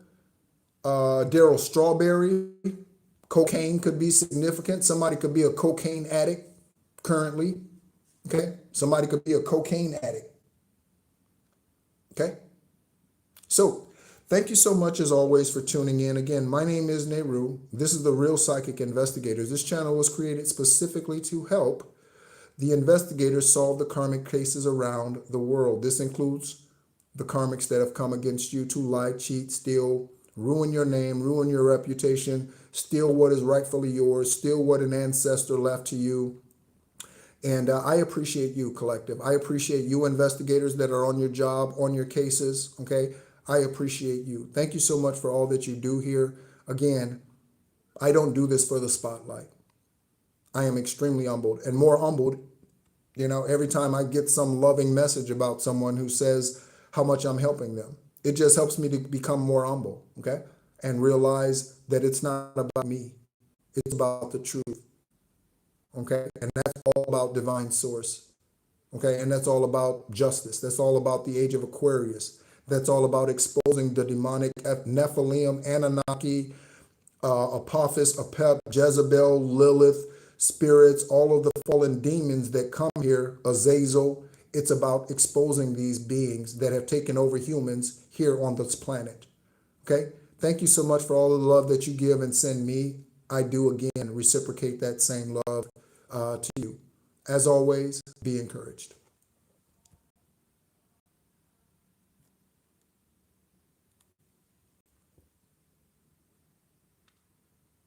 Daryl Strawberry. Cocaine could be significant. Somebody could be a cocaine addict currently. Okay? Somebody could be a cocaine addict. Okay? So, thank you so much as always for tuning in. Again, my name is Nehru. This is the Real Psychic Investigators. This channel was created specifically to help the investigators solve the karmic cases around the world. This includes the karmics that have come against you to lie, cheat, steal, ruin your name, ruin your reputation, steal what is rightfully yours, steal what an ancestor left to you. And I appreciate you, collective. I appreciate you, investigators that are on your job, on your cases, okay? I appreciate you. Thank you so much for all that you do here. Again, I don't do this for the spotlight. I am extremely humbled, and more humbled, every time I get some loving message about someone who says how much I'm helping them. It just helps me to become more humble, okay? And realize that it's not about me. It's about the truth, okay? And that's all about divine source, okay? And that's all about justice. That's all about the age of Aquarius. That's all about exposing the demonic Nephilim, Anunnaki, Apophis, Apep, Jezebel, Lilith, spirits, all of the fallen demons that come here, Azazel. It's about exposing these beings that have taken over humans here on this planet. Okay? Thank you so much for all of the love that you give and send me. I do, again, reciprocate that same love to you. As always, be encouraged.